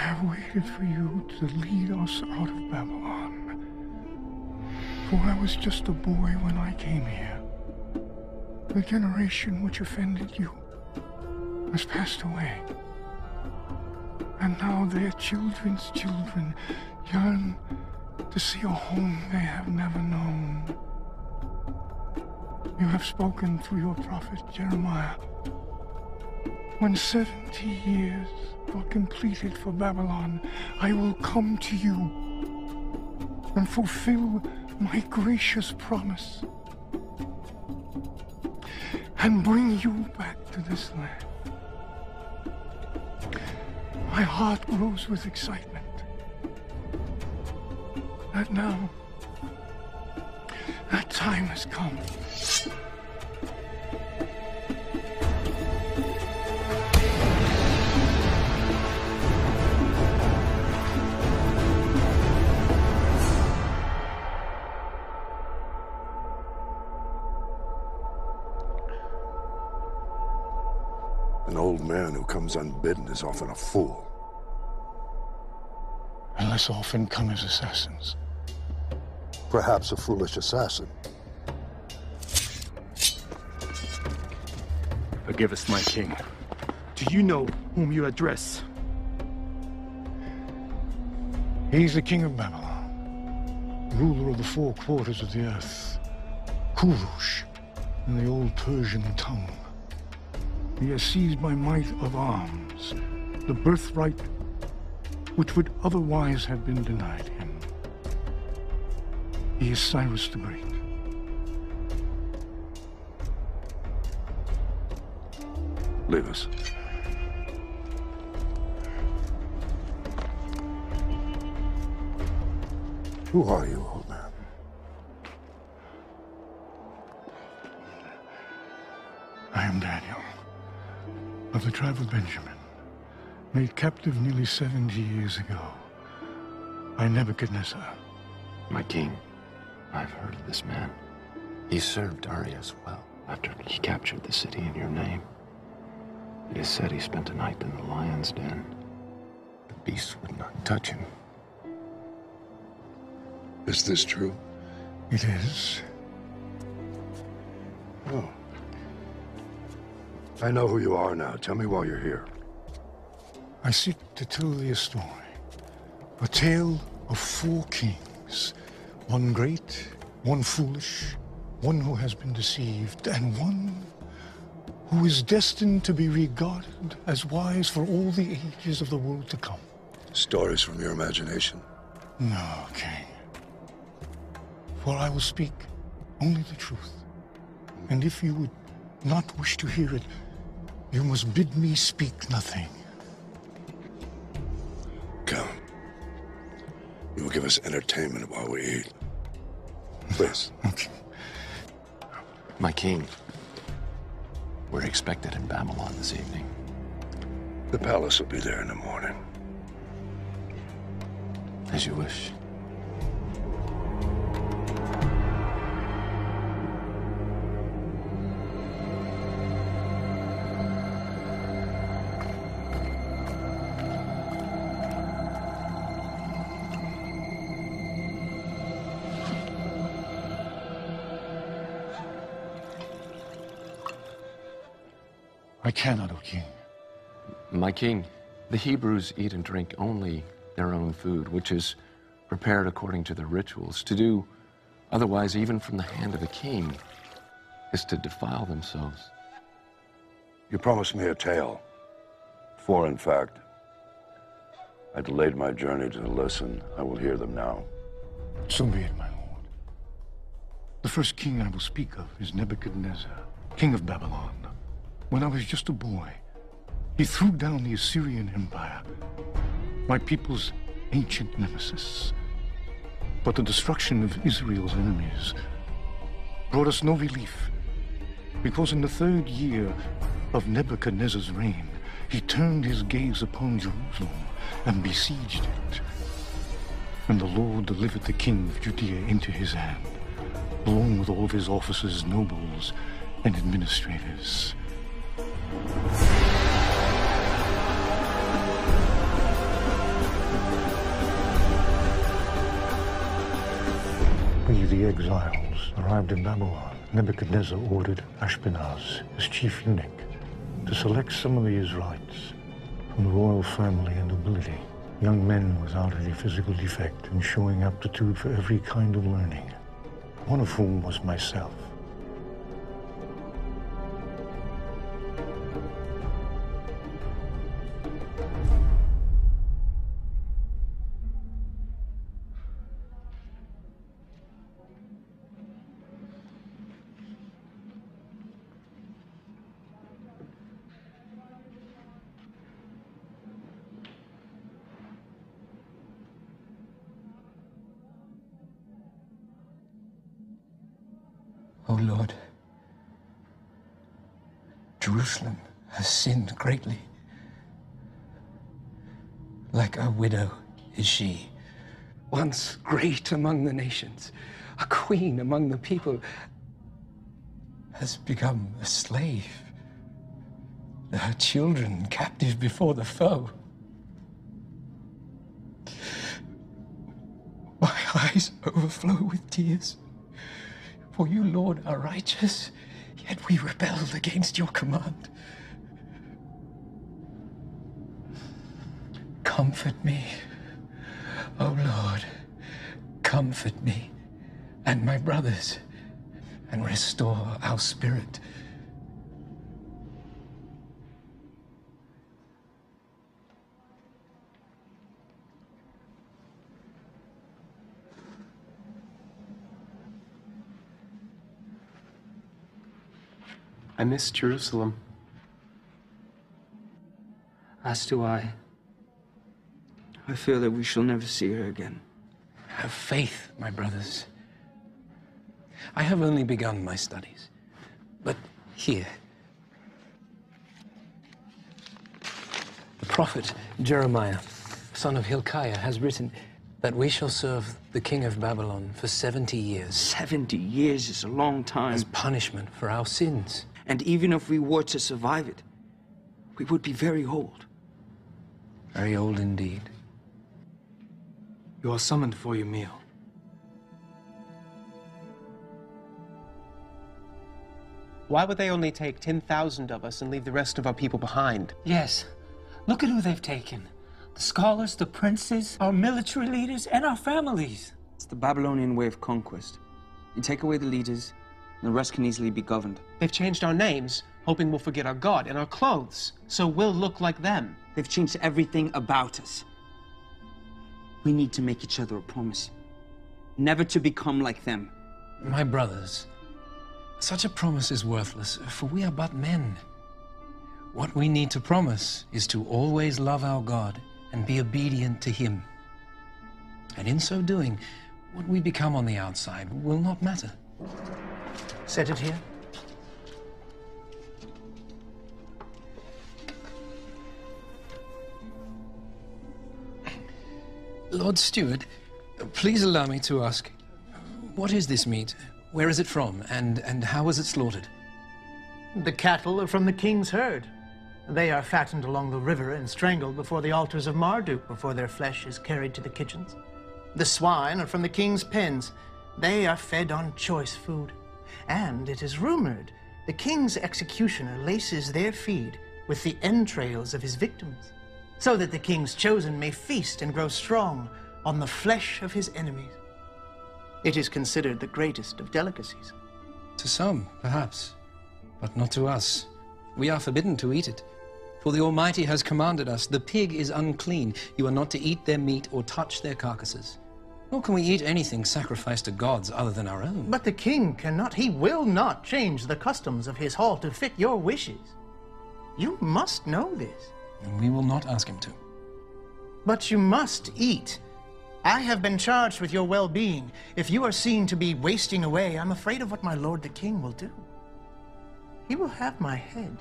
have waited for you to lead us out of Babylon. For I was just a boy when I came here. The generation which offended you has passed away. And now their children's children yearn to see a home they have never known. You have spoken through your prophet Jeremiah. When 70 years are completed for Babylon, I will come to you and fulfill my gracious promise and bring you back to this land. My heart grows with excitement that now that time has come. An old man who comes unbidden is often a fool. And less often come as assassins. Perhaps a foolish assassin. Forgive us, my king. Do you know whom you address? He's the king of Babylon, ruler of the 4 quarters of the earth, Kurush, in the old Persian tongue. He has seized by might of arms the birthright which would otherwise have been denied him. He is Cyrus the Great. Leave us. Who are you, old man? I am Daniel, of the tribe of Benjamin, made captive nearly 70 years ago by Nebuchadnezzar. My king, I've heard of this man. He served Darius well after he captured the city in your name. It is said he spent a night in the lion's den. The beasts would not touch him. Is this true? It is. Oh. I know who you are now. Tell me why you're here. I seek to tell thee a story. A tale of 4 kings. One great, one foolish, one who has been deceived, and one who is destined to be regarded as wise for all the ages of the world to come. Stories from your imagination? No, king. For I will speak only the truth. And if you would not wish to hear it, you must bid me speak nothing. Come. You will give us entertainment while we eat. Please. Okay. My king, we're expected in Babylon this evening. The palace will be there in the morning. As you wish. I cannot, O king. My king, the Hebrews eat and drink only their own food, which is prepared according to their rituals. To do otherwise, even from the hand of a king, is to defile themselves. You promised me a tale. 4, in fact. I delayed my journey to listen. I will hear them now. So be it, my lord. The first king I will speak of is Nebuchadnezzar, king of Babylon. When I was just a boy, he threw down the Assyrian Empire, my people's ancient nemesis. But the destruction of Israel's enemies brought us no relief, because in the 3rd year of Nebuchadnezzar's reign, he turned his gaze upon Jerusalem and besieged it. And the Lord delivered the king of Judea into his hand, along with all of his officers, nobles, and administrators. the exiles arrived in Babylon, Nebuchadnezzar ordered Ashpenaz, his chief eunuch, to select some of the Israelites from the royal family and nobility, young men without any physical defect and showing aptitude for every kind of learning, one of whom was myself. O Lord, Jerusalem has sinned greatly. Like a widow is she, once great among the nations, a queen among the people, has become a slave, her children captive before the foe. My eyes overflow with tears. For you, Lord, are righteous, yet we rebelled against your command. Comfort me, O Lord, comfort me and my brothers, and restore our spirit. I miss Jerusalem. As do I. I fear that we shall never see her again. Have faith, my brothers. I have only begun my studies. But here, the prophet Jeremiah, son of Hilkiah, has written that we shall serve the king of Babylon for 70 years. 70 years is a long time. As punishment for our sins. And even if we were to survive it, we would be very old. Very old indeed. You are summoned for your meal. Why would they only take 10,000 of us and leave the rest of our people behind? Yes. Look at who they've taken. The scholars, the princes, our military leaders, and our families. It's the Babylonian way of conquest. You take away the leaders, and the rest can easily be governed. They've changed our names, hoping we'll forget our God and our clothes, so we'll look like them. They've changed everything about us. We need to make each other a promise. Never to become like them. My brothers, such a promise is worthless, for we are but men. What we need to promise is to always love our God and be obedient to Him. And in so doing, what we become on the outside will not matter. Set it here. Lord Steward, please allow me to ask, what is this meat? Where is it from? And how was it slaughtered? The cattle are from the king's herd. They are fattened along the river and strangled before the altars of Marduk before their flesh is carried to the kitchens. The swine are from the king's pens. They are fed on choice food. And it is rumored the king's executioner laces their feed with the entrails of his victims, so that the king's chosen may feast and grow strong on the flesh of his enemies. It is considered the greatest of delicacies. To some, perhaps, but not to us. We are forbidden to eat it. For the Almighty has commanded us, the pig is unclean. You are not to eat their meat or touch their carcasses. Nor can we eat anything sacrificed to gods other than our own. But the king cannot, he will not change the customs of his hall to fit your wishes. You must know this. And we will not ask him to. But you must eat. I have been charged with your well-being. If you are seen to be wasting away, I'm afraid of what my lord the king will do. He will have my head.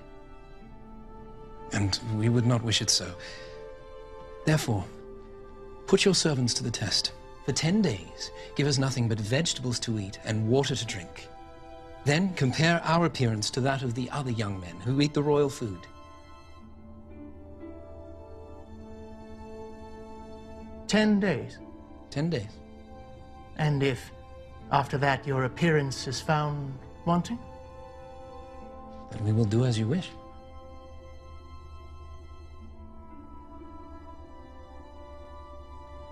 And we would not wish it so. Therefore, put your servants to the test. For 10 days, give us nothing but vegetables to eat and water to drink. Then compare our appearance to that of the other young men who eat the royal food. 10 days. 10 days. And if After that, your appearance is found wanting? Then we will do as you wish.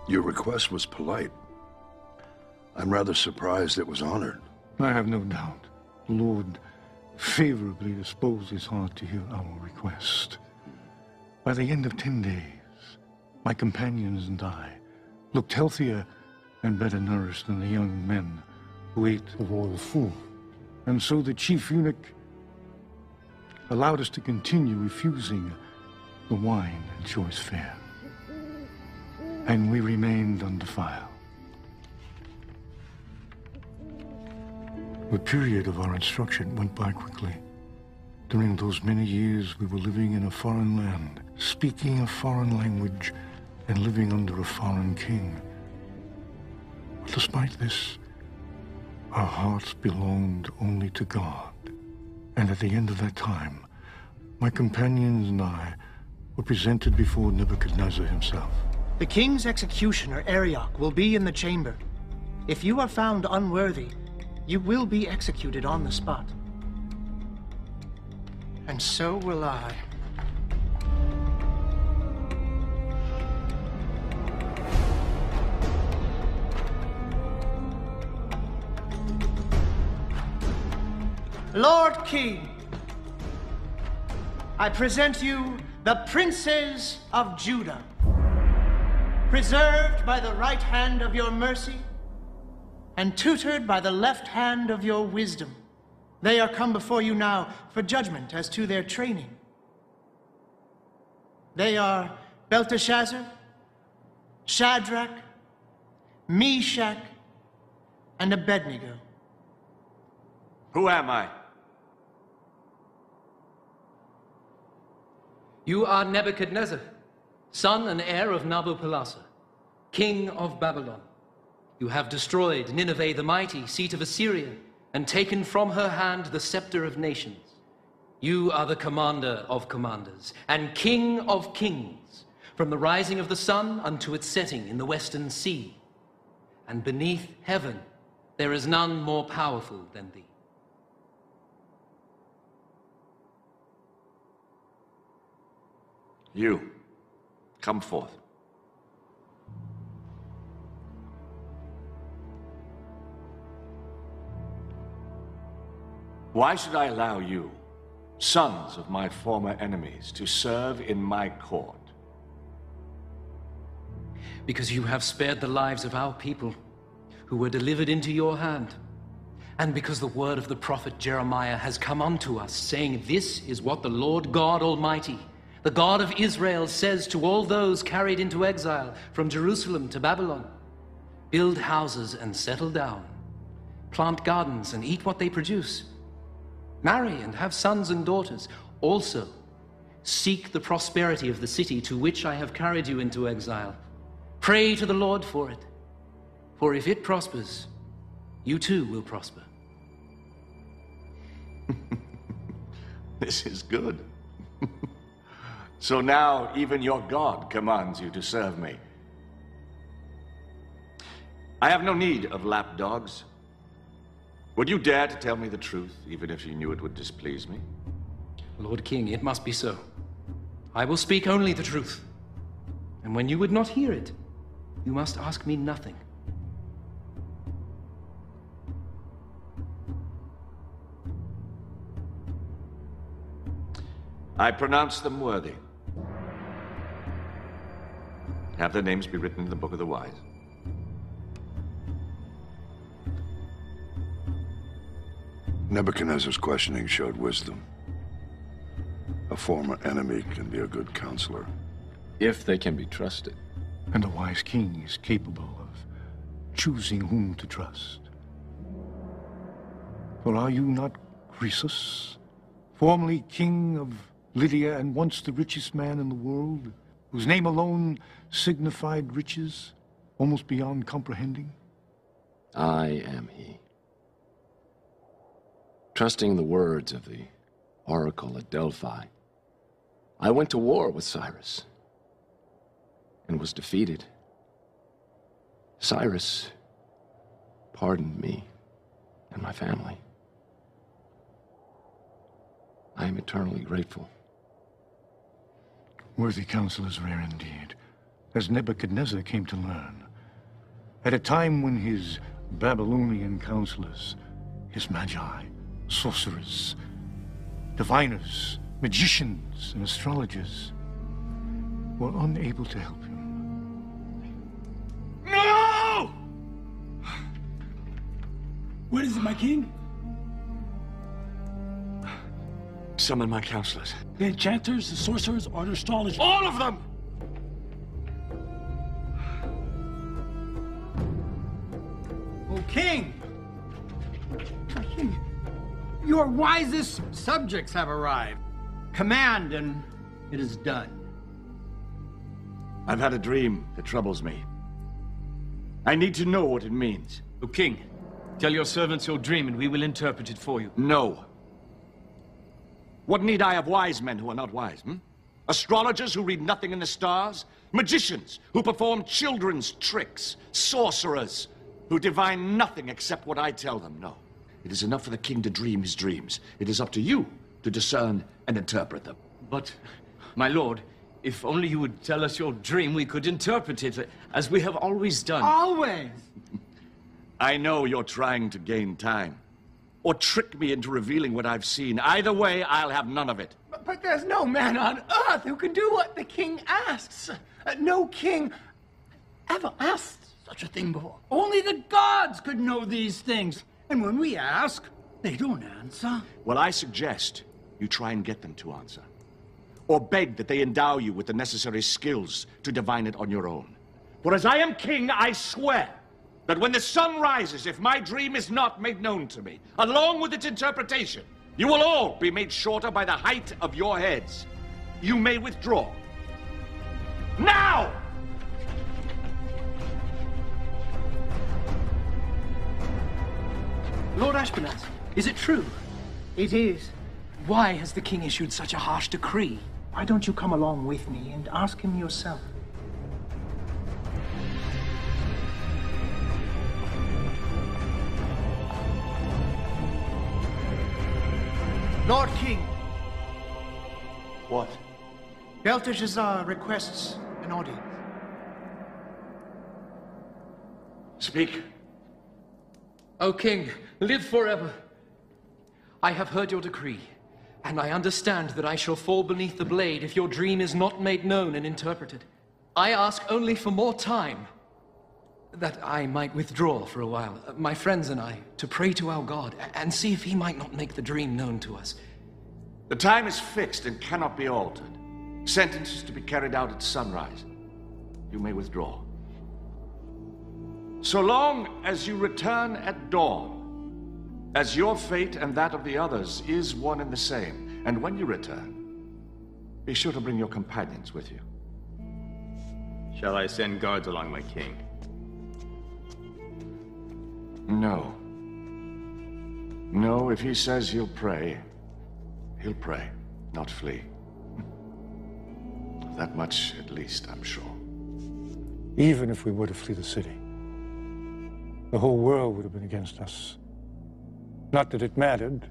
Your request was polite. I'm rather surprised it was honored. I have no doubt. The Lord favorably disposed his heart to hear our request. By the end of 10 days, my companions and I looked healthier and better nourished than the young men who ate the royal food. And so the chief eunuch allowed us to continue refusing the wine and choice fare. And we remained undefiled. The period of our instruction went by quickly. During those many years, we were living in a foreign land, speaking a foreign language, and living under a foreign king. But despite this, our hearts belonged only to God. And at the end of that time, my companions and I were presented before Nebuchadnezzar himself. The king's executioner, Arioch, will be in the chamber. If you are found unworthy, you will be executed on the spot. And so will I. Lord King, I present you the princes of Judah, preserved by the right hand of your mercy and tutored by the left hand of your wisdom. They are come before you now for judgment as to their training. They are Belteshazzar, Shadrach, Meshach, and Abednego. Who am I? You are Nebuchadnezzar, son and heir of Nabopolassar, king of Babylon. You have destroyed Nineveh the mighty, seat of Assyria, and taken from her hand the scepter of nations. You are the commander of commanders, and king of kings, from the rising of the sun unto its setting in the western sea. And beneath heaven there is none more powerful than thee. You, come forth. Why should I allow you, sons of my former enemies, to serve in my court? Because you have spared the lives of our people, who were delivered into your hand. And because the word of the prophet Jeremiah has come unto us, saying, This is what the Lord God Almighty, the God of Israel, says to all those carried into exile from Jerusalem to Babylon. Build houses and settle down. Plant gardens and eat what they produce. Marry and have sons and daughters. Also, seek the prosperity of the city to which I have carried you into exile. Pray to the Lord for it. For if it prospers, you too will prosper. This is good. So now even your God commands you to serve me. I have no need of lapdogs. Would you dare to tell me the truth, even if you knew it would displease me? Lord King, it must be so. I will speak only the truth. And when you would not hear it, you must ask me nothing. I pronounce them worthy. Have their names be written in the Book of the Wise. Nebuchadnezzar's questioning showed wisdom. A former enemy can be a good counselor. If they can be trusted. And a wise king is capable of choosing whom to trust. For are you not Croesus, formerly king of Lydia and once the richest man in the world, whose name alone signified riches almost beyond comprehending? I am he. Trusting the words of the oracle at Delphi, I went to war with Cyrus and was defeated. Cyrus pardoned me. and my family. I am eternally grateful. Worthy counsel is rare indeed, as Nebuchadnezzar came to learn. At a time when his Babylonian counselors, his magi, sorcerers, diviners, magicians, and astrologers were unable to help him. No! What is it, my king? Summon my counselors. The enchanters, the sorcerers, or the astrologers? All of them! O king! Your wisest subjects have arrived. Command, and it is done. I've had a dream that troubles me. I need to know what it means. O king, tell your servants your dream and we will interpret it for you. No. What need I of wise men who are not wise, Astrologers who read nothing in the stars? Magicians who perform children's tricks? Sorcerers who divine nothing except what I tell them? No. It is enough for the king to dream his dreams. It is up to you to discern and interpret them. But, my lord, if only you would tell us your dream, we could interpret it, as we have always done. Always! I know you're trying to gain time, or trick me into revealing what I've seen. Either way, I'll have none of it. But there's no man on earth who can do what the king asks. No king ever asked such a thing before. Only the gods could know these things. And when we ask, they don't answer. Well, I suggest you try and get them to answer. Or beg that they endow you with the necessary skills to divine it on your own. For as I am king, I swear that when the sun rises, if my dream is not made known to me, along with its interpretation, you will all be made shorter by the height of your heads. You may withdraw. Now! Lord Ashpenaz, is it true? It is. Why has the king issued such a harsh decree? Why don't you come along with me and ask him yourself? Lord King. What? Belteshazzar requests an audience. Speak. O king, live forever. I have heard your decree, and I understand that I shall fall beneath the blade if your dream is not made known and interpreted. I ask only for more time, that I might withdraw for a while, my friends and I, to pray to our God, and see if he might not make the dream known to us. The time is fixed and cannot be altered. Sentence is to be carried out at sunrise. You may withdraw. So long as you return at dawn, as your fate and that of the others is one and the same. And when you return, be sure to bring your companions with you. Shall I send guards along, my king? No. No, if he says he'll pray, not flee. That much, at least, I'm sure. Even if we were to flee the city, the whole world would have been against us. Not that it mattered.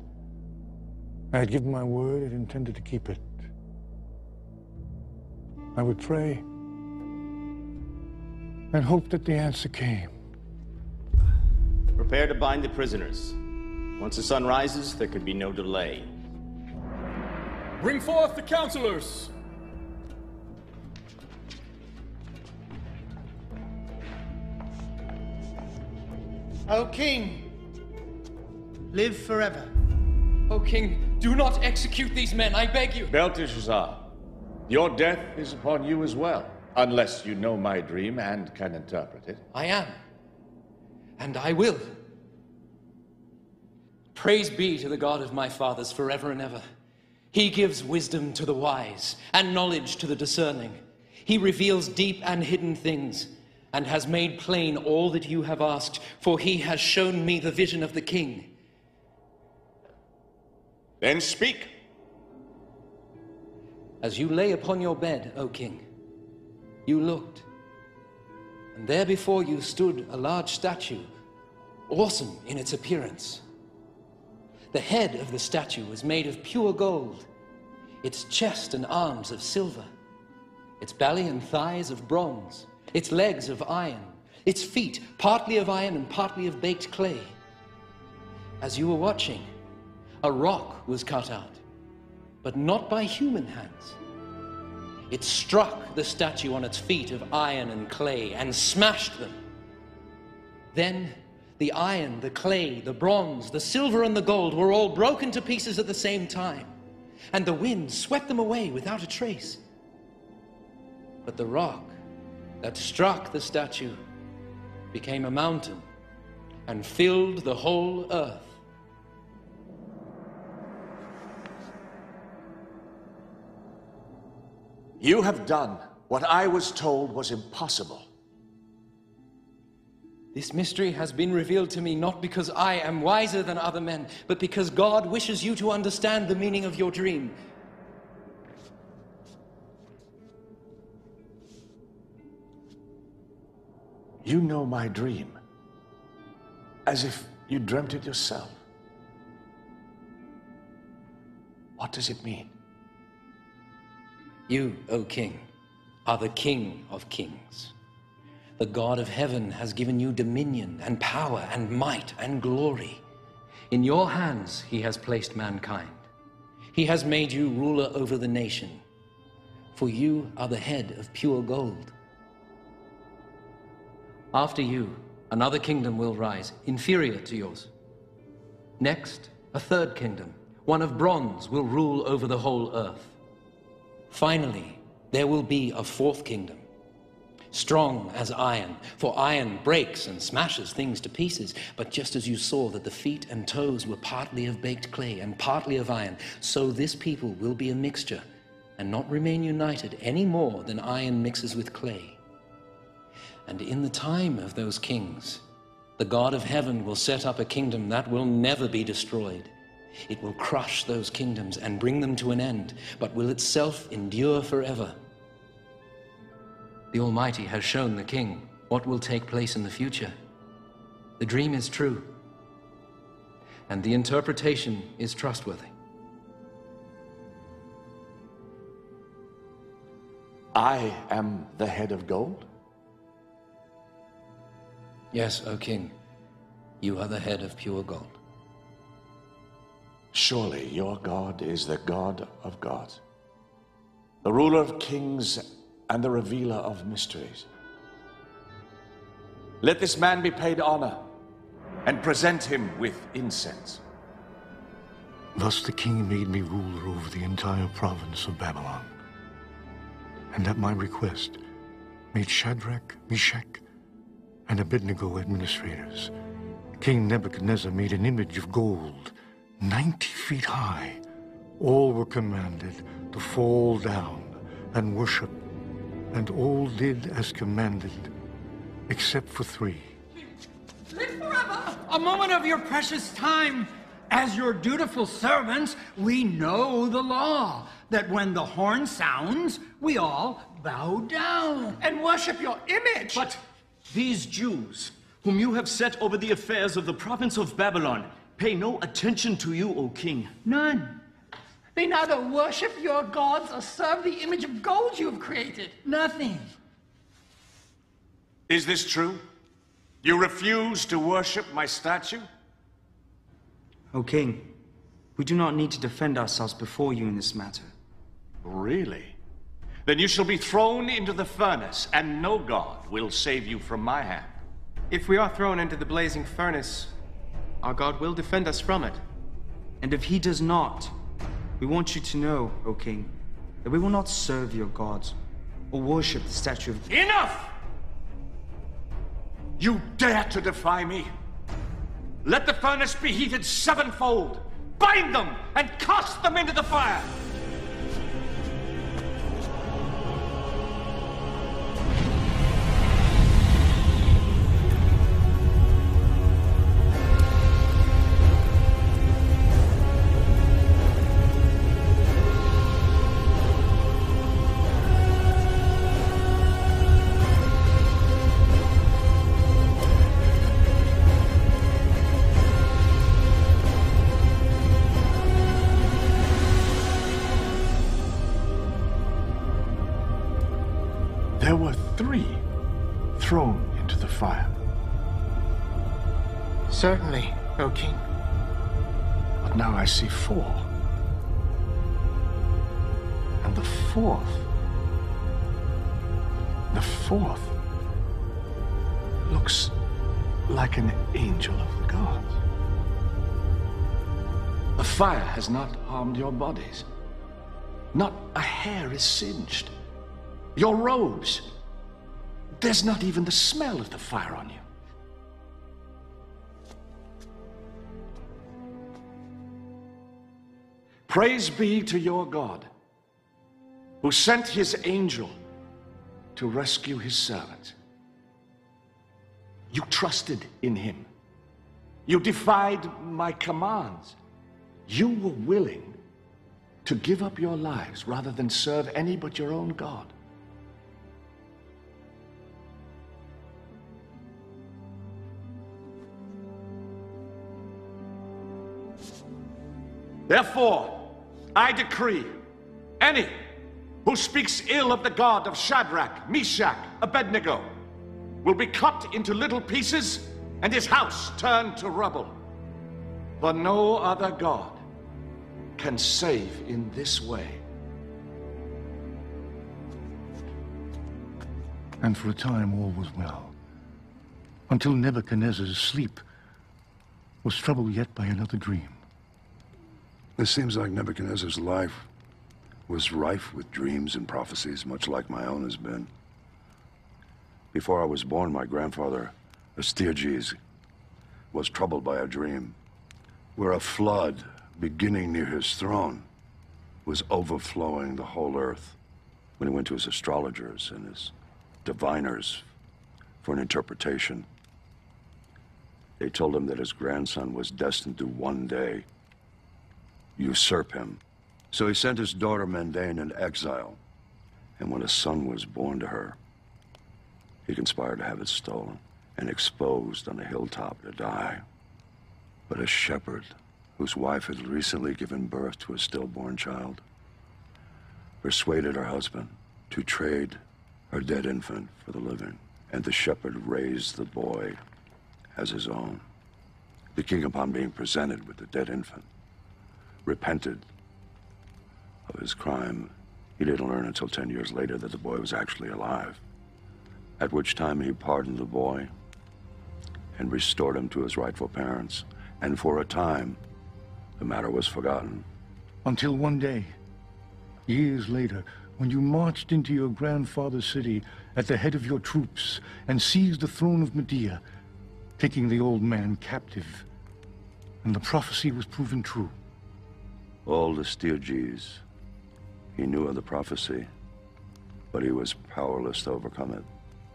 I had given my word and intended to keep it. I would pray and hope that the answer came. Prepare to bind the prisoners. Once the sun rises, there could be no delay. Bring forth the counselors! O king, live forever. O king, do not execute these men, I beg you. Belteshazzar, your death is upon you as well, unless you know my dream and can interpret it. I am, and I will. Praise be to the God of my fathers forever and ever. He gives wisdom to the wise and knowledge to the discerning. He reveals deep and hidden things and has made plain all that you have asked, for he has shown me the vision of the king. Then speak. As you lay upon your bed, O king, you looked, and there before you stood a large statue, awesome in its appearance, The head of the statue was made of pure gold, its chest and arms of silver, its belly and thighs of bronze, its legs of iron, its feet partly of iron and partly of baked clay. As you were watching, a rock was cut out, but not by human hands. It struck the statue on its feet of iron and clay and smashed them. Then the iron, the clay, the bronze, the silver and the gold were all broken to pieces at the same time, and the wind swept them away without a trace. But the rock that struck the statue became a mountain and filled the whole earth. You have done what I was told was impossible. This mystery has been revealed to me not because I am wiser than other men, but because God wishes you to understand the meaning of your dream. You know my dream, as if you dreamt it yourself. What does it mean? You, O king, are the King of kings. The God of heaven has given you dominion and power and might and glory. In your hands he has placed mankind. He has made you ruler over the nation, for you are the head of pure gold. After you, another kingdom will rise, inferior to yours. Next, a third kingdom, one of bronze, will rule over the whole earth. Finally, there will be a fourth kingdom, strong as iron, for iron breaks and smashes things to pieces. But just as you saw that the feet and toes were partly of baked clay and partly of iron, so this people will be a mixture and not remain united any more than iron mixes with clay. And in the time of those kings, the God of heaven will set up a kingdom that will never be destroyed. It will crush those kingdoms and bring them to an end, but will itself endure forever. The Almighty has shown the king what will take place in the future. The dream is true, and the interpretation is trustworthy. I am the head of gold? Yes, O king, you are the head of pure gold. Surely your God is the God of gods, the ruler of kings and the revealer of mysteries. Let this man be paid honor and present him with incense. Thus the king made me ruler over the entire province of Babylon, and at my request made Shadrach, Meshach, and Abednego administrators. King Nebuchadnezzar made an image of gold 90 feet high. All were commanded to fall down and worship, and all did as commanded, except for 3. Live forever! A moment of your precious time. As your dutiful servants, we know the law, that when the horn sounds, we all bow down And worship your image! But these Jews, whom you have set over the affairs of the province of Babylon, pay no attention to you, O king. None. They neither worship your gods or serve the image of gold you have created. Nothing. Is this true? You refuse to worship my statue? O king, we do not need to defend ourselves before you in this matter. Really? Then you shall be thrown into the furnace, and no god will save you from my hand. If we are thrown into the blazing furnace, our God will defend us from it. And if he does not, we want you to know, O king, that we will not serve your gods or worship the statue of... Enough! You dare to defy me? Let the furnace be heated 7-fold. Bind them and cast them into the fire. There were 3 thrown into the fire. Certainly, O King. But now I see 4. And the fourth looks like an angel of the gods. The fire has not harmed your bodies. Not a hair is singed. Your robes, there's not even the smell of the fire on you. Praise be to your God, who sent his angel to rescue his servant. You trusted in him. You defied my commands. You were willing to give up your lives rather than serve any but your own God. Therefore, I decree any who speaks ill of the God of Shadrach, Meshach, Abednego will be cut into little pieces and his house turned to rubble. For no other God can save in this way. And for a time all was well, until Nebuchadnezzar's sleep was troubled yet by another dream. It seems like Nebuchadnezzar's life was rife with dreams and prophecies, much like my own has been. Before I was born, my grandfather, Astyages, was troubled by a dream where a flood beginning near his throne was overflowing the whole earth. When he went to his astrologers and his diviners for an interpretation, they told him that his grandson was destined to one day usurp him. So he sent his daughter Mendane into exile, and when a son was born to her, he conspired to have it stolen and exposed on a hilltop to die. But a shepherd, whose wife had recently given birth to a stillborn child, persuaded her husband to trade her dead infant for the living, and the shepherd raised the boy as his own. The king, upon being presented with the dead infant, repented of his crime. He didn't learn until 10 years later that the boy was actually alive, at which time he pardoned the boy and restored him to his rightful parents. And for a time, the matter was forgotten. Until one day, years later, when you marched into your grandfather's city at the head of your troops and seized the throne of Medea, taking the old man captive, and the prophecy was proven true. Old Astyages, he knew of the prophecy, but he was powerless to overcome it.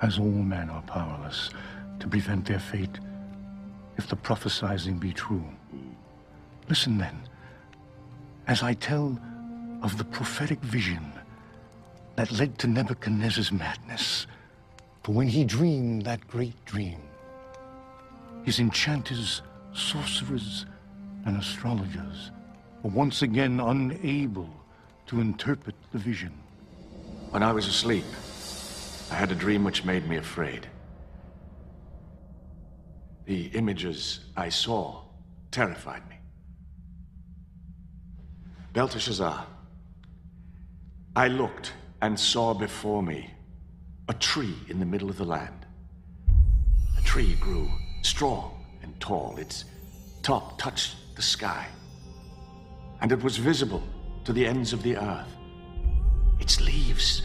As all men are powerless to prevent their fate, if the prophesizing be true. Listen then, as I tell of the prophetic vision that led to Nebuchadnezzar's madness. For when he dreamed that great dream, his enchanters, sorcerers, and astrologers were once again unable to interpret the vision. When I was asleep, I had a dream which made me afraid. The images I saw terrified me. Belteshazzar, I looked and saw before me a tree in the middle of the land. The tree grew strong and tall. Its top touched the sky, and it was visible to the ends of the earth. Its leaves,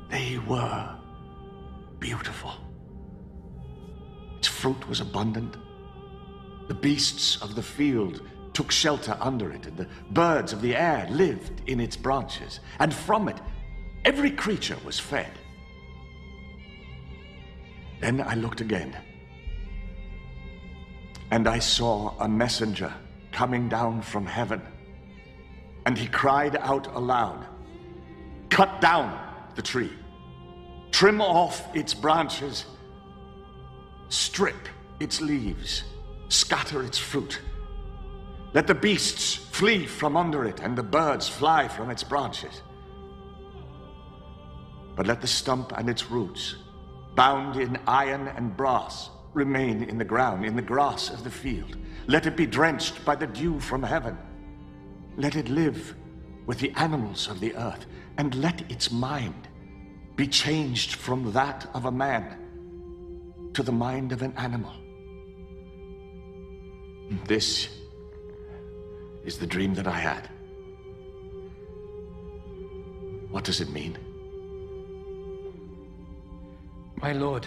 they were beautiful. Its fruit was abundant. The beasts of the field took shelter under it, and the birds of the air lived in its branches, and from it every creature was fed. Then I looked again, and I saw a messenger coming down from heaven, and he cried out aloud, "Cut down the tree, trim off its branches, strip its leaves, scatter its fruit. Let the beasts flee from under it, and the birds fly from its branches." But let the stump and its roots, bound in iron and brass, remain in the ground, in the grass of the field. Let it be drenched by the dew from heaven. Let it live with the animals of the earth, and let its mind be changed from that of a man to the mind of an animal. This is the dream that I had. What does it mean? My lord,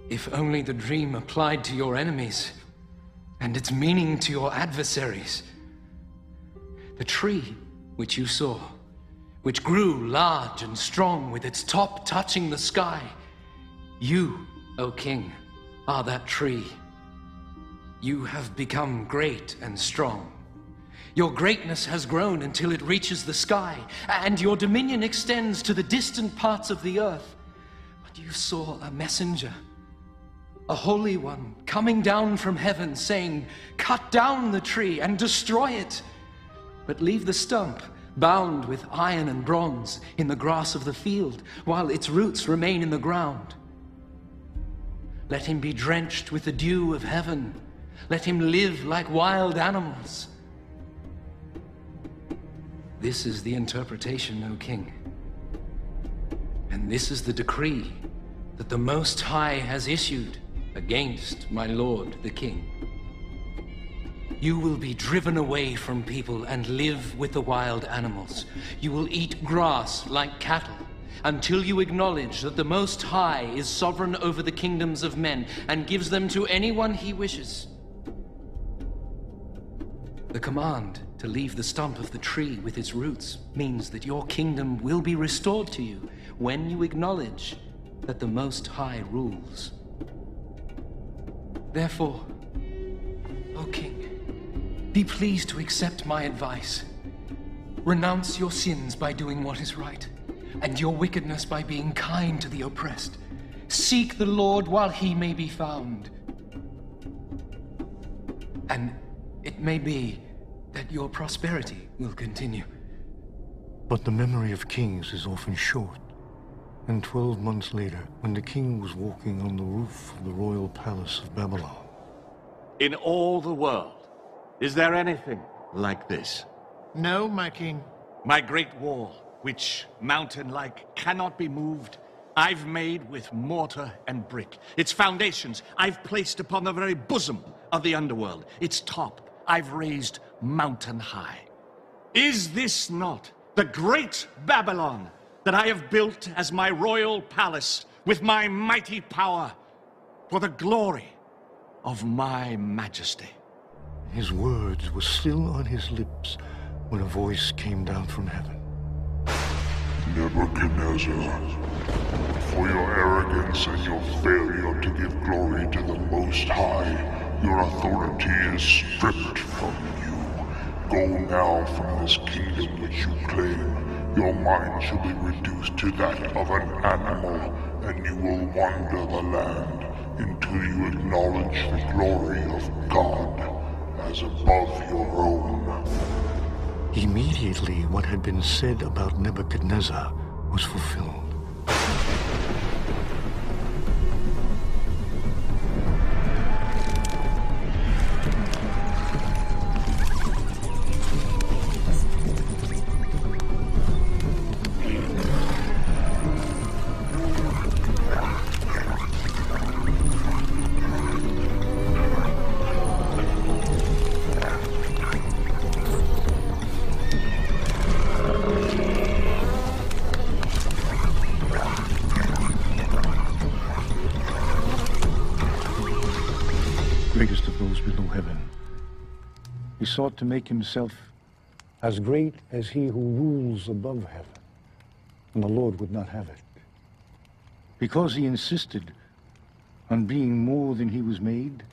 if only the dream applied to your enemies, and its meaning to your adversaries. The tree which you saw, which grew large and strong with its top touching the sky, you, O king, are that tree. You have become great and strong. Your greatness has grown until it reaches the sky, and your dominion extends to the distant parts of the earth. But you saw a messenger, a holy one, coming down from heaven, saying, "Cut down the tree and destroy it, but leave the stump bound with iron and bronze in the grass of the field, while its roots remain in the ground. Let him be drenched with the dew of heaven. Let him live like wild animals." This is the interpretation, O king. And this is the decree that the Most High has issued against my lord, the king. You will be driven away from people and live with the wild animals. You will eat grass like cattle until you acknowledge that the Most High is sovereign over the kingdoms of men and gives them to anyone he wishes. The command to leave the stump of the tree with its roots means that your kingdom will be restored to you when you acknowledge that the Most High rules. Therefore, O king, be pleased to accept my advice. Renounce your sins by doing what is right, and your wickedness by being kind to the oppressed. Seek the Lord while he may be found. And it may be that your prosperity will continue. But the memory of kings is often short. And 12 months later, when the king was walking on the roof of the royal palace of Babylon. In all the world, is there anything like this? No, my king. My great wall, which, mountain-like, cannot be moved, I've made with mortar and brick. Its foundations I've placed upon the very bosom of the underworld. Its top I've raised mountain high. Is this not the great Babylon that I have built as my royal palace with my mighty power for the glory of my majesty? His words were still on his lips when a voice came down from heaven. Nebuchadnezzar, for your arrogance and your failure to give glory to the Most High, your authority is stripped from you. Go now from this kingdom which you claim. Your mind shall be reduced to that of an animal, and you will wander the land until you acknowledge the glory of God as above your own. Immediately, what had been said about Nebuchadnezzar was fulfilled. Greatest of those below heaven, he sought to make himself as great as he who rules above heaven, and the Lord would not have it. Because he insisted on being more than he was made,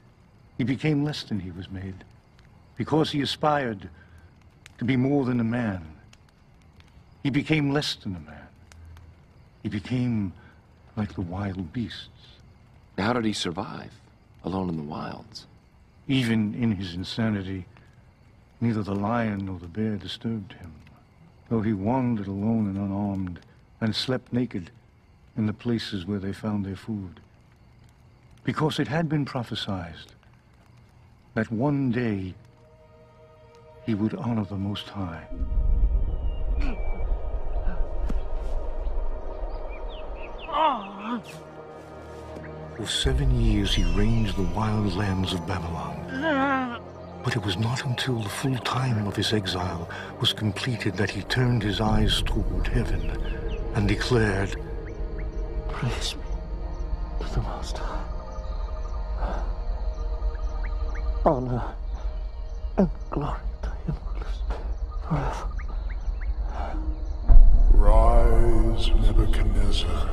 he became less than he was made. Because he aspired to be more than a man, he became less than a man. He became like the wild beasts. How did he survive? Alone in the wilds. Even in his insanity, neither the lion nor the bear disturbed him. Though he wandered alone and unarmed and slept naked in the places where they found their food. Because it had been prophesied that one day he would honor the Most High. For 7 years he ranged the wild lands of Babylon. But it was not until the full time of his exile was completed that he turned his eyes toward heaven and declared, Praise be to the Most High. Honor and glory to him who lives forever. Rise, Nebuchadnezzar.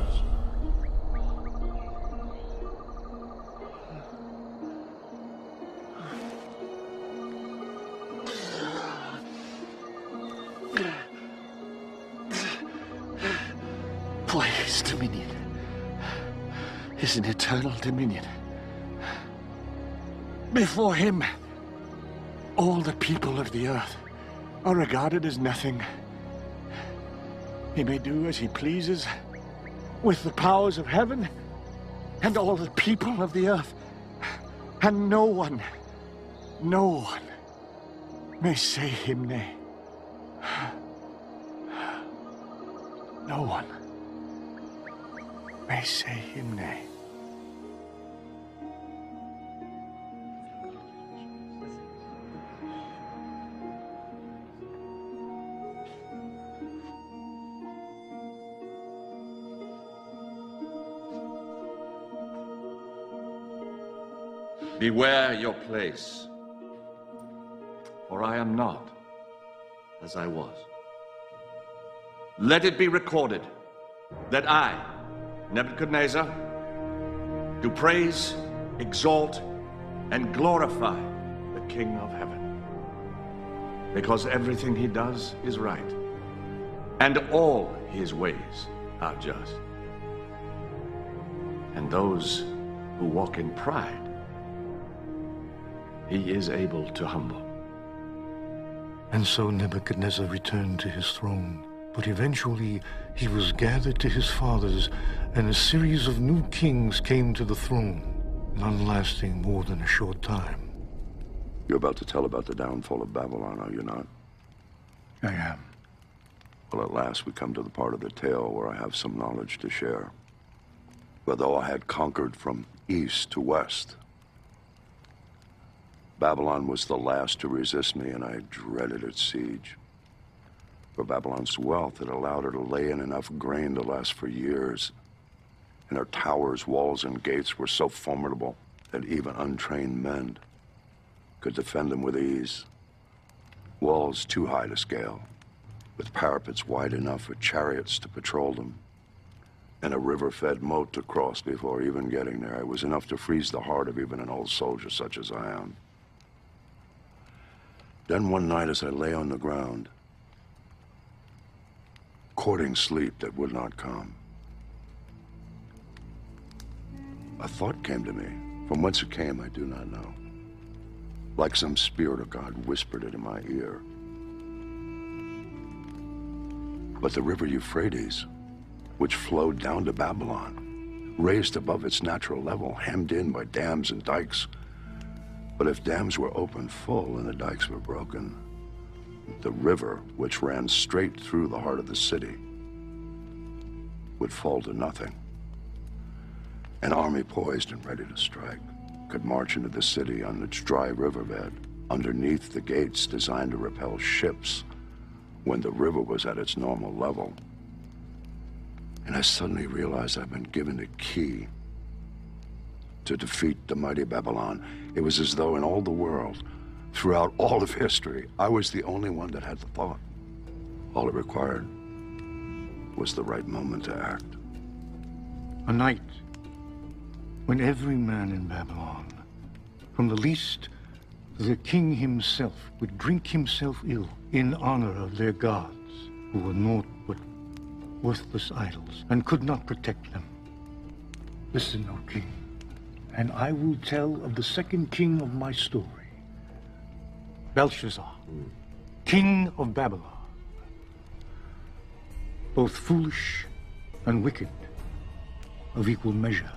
For his dominion is an eternal dominion. Before him, all the people of the earth are regarded as nothing. He may do as he pleases with the powers of heaven and all the people of the earth. And no one may say him nay. No one may say him nay. Beware your place, for I am not as I was. Let it be recorded that I, Nebuchadnezzar, do praise, exalt, and glorify the King of Heaven, because everything he does is right, and all his ways are just. And those who walk in pride, he is able to humble. And so Nebuchadnezzar returned to his throne. But eventually he was gathered to his fathers, and a series of new kings came to the throne, none lasting more than a short time. You're about to tell about the downfall of Babylon, are you not? I am. Well, at last we come to the part of the tale where I have some knowledge to share. For though I had conquered from east to west, Babylon was the last to resist me, and I dreaded its siege. For Babylon's wealth had allowed her to lay in enough grain to last for years. And her towers, walls, and gates were so formidable that even untrained men could defend them with ease. Walls too high to scale, with parapets wide enough for chariots to patrol them, and a river-fed moat to cross before even getting there. It was enough to freeze the heart of even an old soldier such as I am. Then one night as I lay on the ground, courting sleep that would not come, a thought came to me. From whence it came, I do not know. Like some spirit of God whispered it in my ear. But the river Euphrates, which flowed down to Babylon, raised above its natural level, hemmed in by dams and dikes. But if dams were opened full and the dikes were broken, the river, which ran straight through the heart of the city, would fall to nothing. An army poised and ready to strike could march into the city on its dry riverbed, underneath the gates designed to repel ships when the river was at its normal level. And I suddenly realized I'd been given the key to defeat the mighty Babylon. It was as though in all the world, throughout all of history, I was the only one that had the thought. All it required was the right moment to act. A night when every man in Babylon, from the least to the king himself, would drink himself ill in honor of their gods, who were naught but worthless idols and could not protect them. Listen, O king, and I will tell of the second king of my story, Belshazzar, king of Babylon. Both foolish and wicked of equal measure.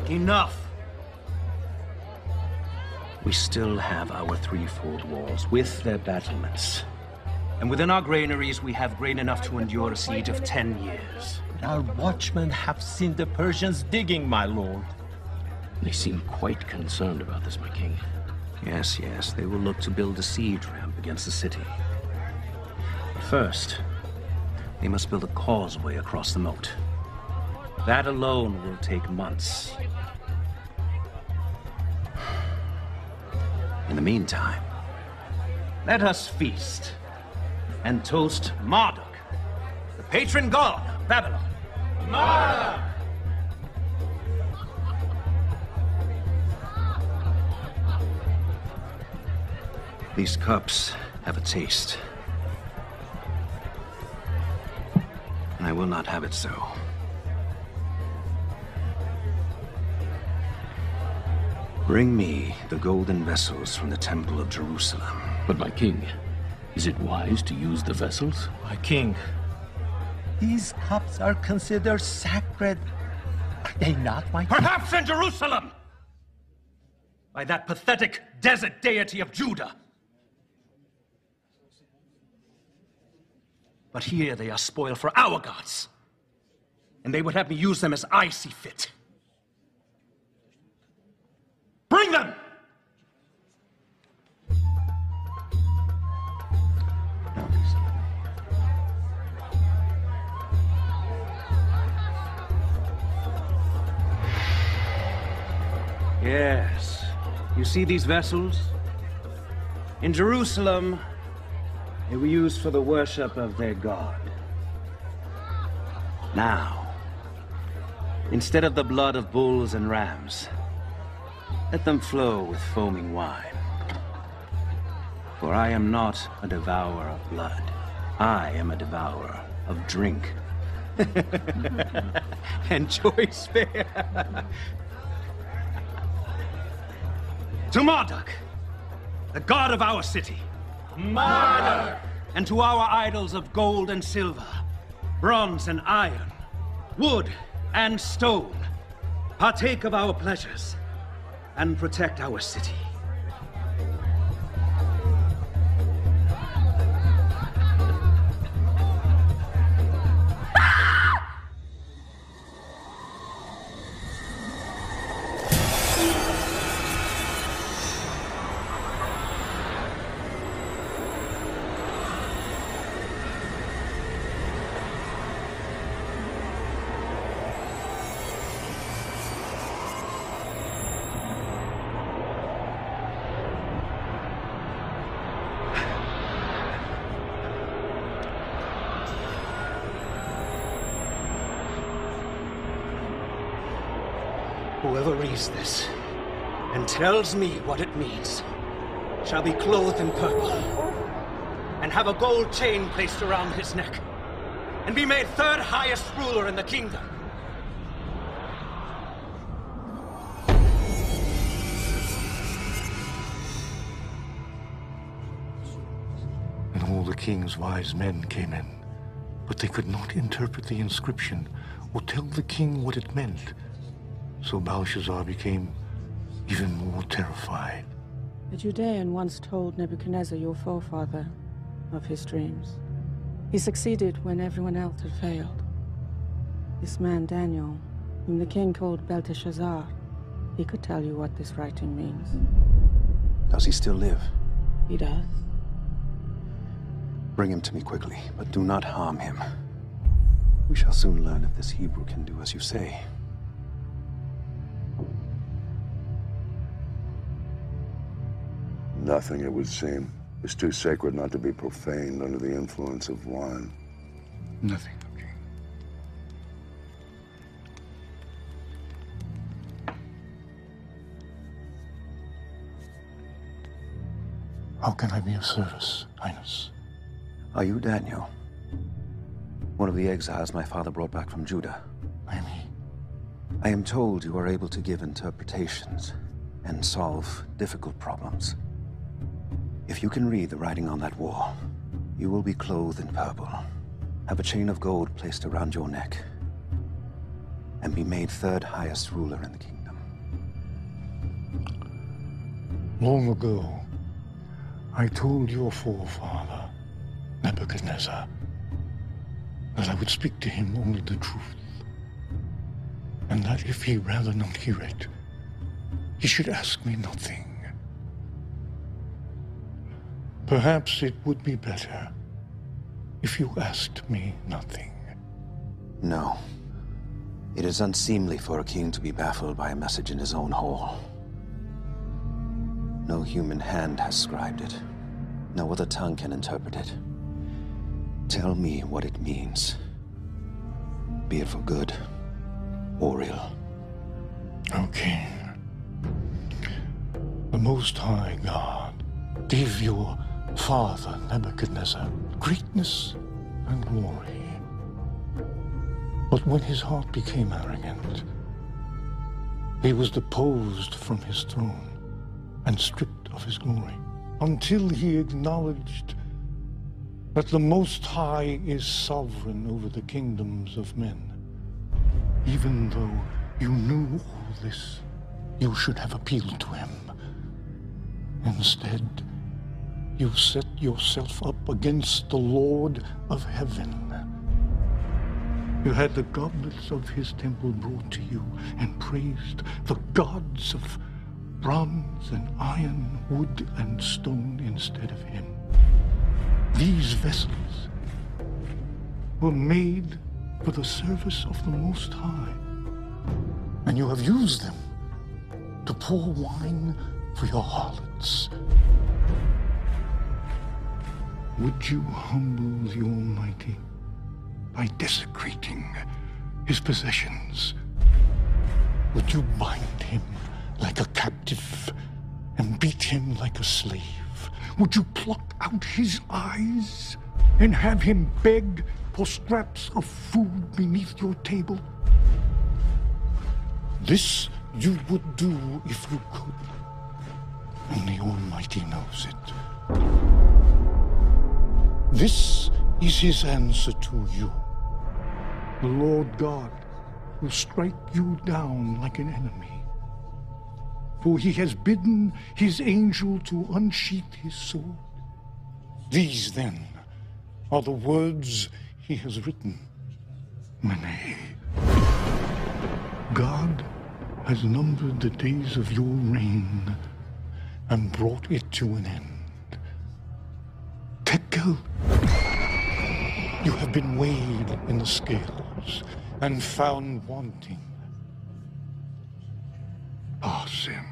Enough! We still have our threefold walls with their battlements. And within our granaries, we have grain enough to endure a siege of 10 years. Our watchmen have seen the Persians digging, my lord. They seem quite concerned about this, my king. Yes, yes, they will look to build a siege ramp against the city. But first, they must build a causeway across the moat. That alone will take months. In the meantime, let us feast and toast Marduk, the patron god of Babylon. Marduk! These cups have a taste, and I will not have it so. Bring me the golden vessels from the Temple of Jerusalem. But my king, is it wise to use the vessels? My king, these cups are considered sacred. Are they not, my king? Perhaps in Jerusalem! By that pathetic desert deity of Judah. But here they are spoiled for our gods. And they would have me use them as I see fit. Bring them! Yes. You see these vessels? In Jerusalem, they were used for the worship of their god. Now, instead of the blood of bulls and rams, let them flow with foaming wine. For I am not a devourer of blood. I am a devourer of drink. And choice fare. To Marduk, the god of our city. Marduk! And to our idols of gold and silver, bronze and iron, wood and stone, partake of our pleasures and protect our city. Whoever reads this and tells me what it means shall be clothed in purple and have a gold chain placed around his neck and be made third highest ruler in the kingdom. And all the king's wise men came in, but they could not interpret the inscription or tell the king what it meant. So Belshazzar became even more terrified. The Judean once told Nebuchadnezzar, your forefather, of his dreams. He succeeded when everyone else had failed. This man, Daniel, whom the king called Belteshazzar, he could tell you what this writing means. Does he still live? He does. Bring him to me quickly, but do not harm him. We shall soon learn if this Hebrew can do as you say. Nothing, it would seem, is too sacred not to be profaned under the influence of wine. Nothing. How can I be of service, Highness? Are you Daniel? One of the exiles my father brought back from Judah? I am told you are able to give interpretations and solve difficult problems. If you can read the writing on that wall, you will be clothed in purple, have a chain of gold placed around your neck, and be made third highest ruler in the kingdom. Long ago, I told your forefather, Nebuchadnezzar, that I would speak to him only the truth, and that if he rather not hear it, he should ask me nothing. Perhaps it would be better if you asked me nothing. No. It is unseemly for a king to be baffled by a message in his own hall. No human hand has scribed it. No other tongue can interpret it. Tell me what it means. Be it for good or ill. O King, the Most High God gave your father Nebuchadnezzar greatness and glory. But when his heart became arrogant, he was deposed from his throne and stripped of his glory, until he acknowledged that the Most High is sovereign over the kingdoms of men. Even though you knew all this, you should have appealed to him. Instead, you set yourself up against the Lord of heaven. You had the goblets of his temple brought to you and praised the gods of bronze and iron, wood and stone instead of him. These vessels were made for the service of the Most High, and you have used them to pour wine for your harlots. Would you humble the Almighty by desecrating his possessions? Would you bind him like a captive and beat him like a slave? Would you pluck out his eyes and have him beg for scraps of food beneath your table? This you would do if you could, and the Almighty knows it. This is his answer to you. The Lord God will strike you down like an enemy, for he has bidden his angel to unsheath his sword. These, then, are the words he has written. Mene. God has numbered the days of your reign and brought it to an end. Tekel, you have been weighed in the scales and found wanting. Sin.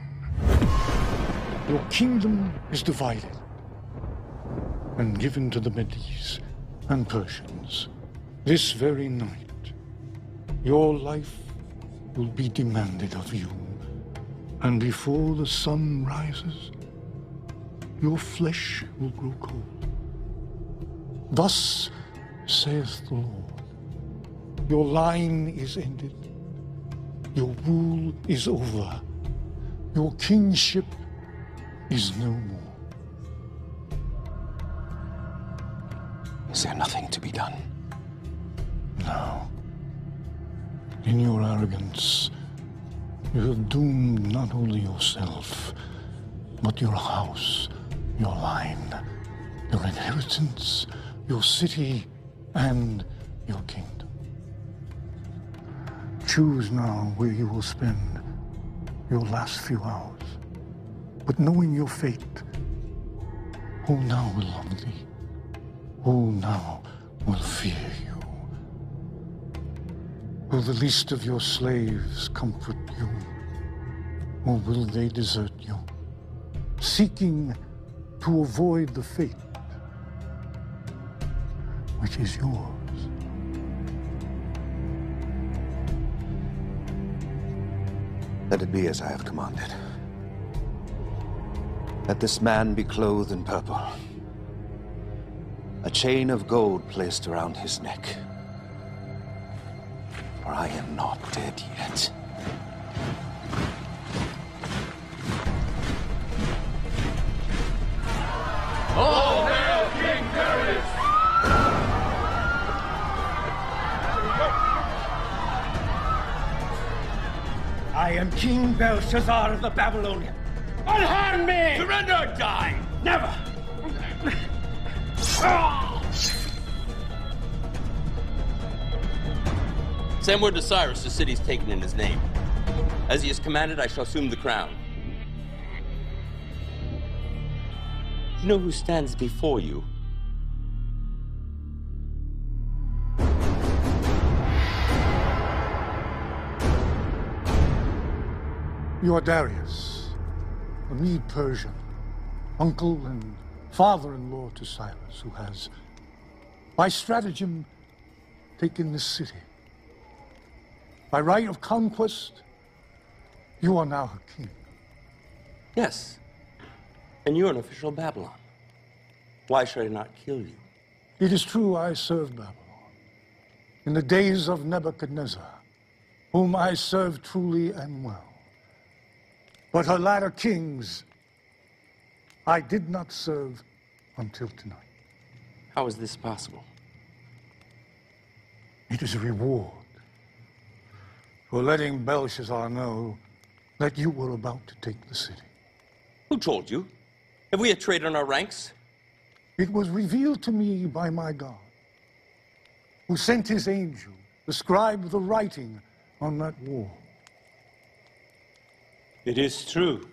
Your kingdom is divided and given to the Medes and Persians. This very night, your life will be demanded of you, and before the sun rises, your flesh will grow cold. Thus saith the Lord, your line is ended, your rule is over, your kingship is no more. Is there nothing to be done? No. In your arrogance, you have doomed not only yourself, but your house, your line, your inheritance, your city, and your kingdom. Choose now where you will spend your last few hours, but knowing your fate, who now will love thee? Who now will fear you? Will the least of your slaves comfort you, or will they desert you, seeking to avoid the fate which is yours? Let it be as I have commanded. Let this man be clothed in purple. A chain of gold placed around his neck. For I am not dead yet. All hail King Darius! I am King Belshazzar of the Babylonians. Unharm me! Surrender or die! Never! Send word to Cyrus the city's taken in his name. As he has commanded, I shall assume the crown. You know who stands before you? You are Darius, a Mede-Persian, uncle and father-in-law to Cyrus, who has, by stratagem, taken this city. By right of conquest, you are now her king. Yes. And you're an official of Babylon. Why should I not kill you? It is true I served Babylon in the days of Nebuchadnezzar, whom I served truly and well. But her latter kings I did not serve until tonight. How is this possible? It is a reward for letting Belshazzar know that you were about to take the city. Who told you? Have we a traitor in our ranks? It was revealed to me by my God, who sent his angel to scribe the writing on that wall. It is true.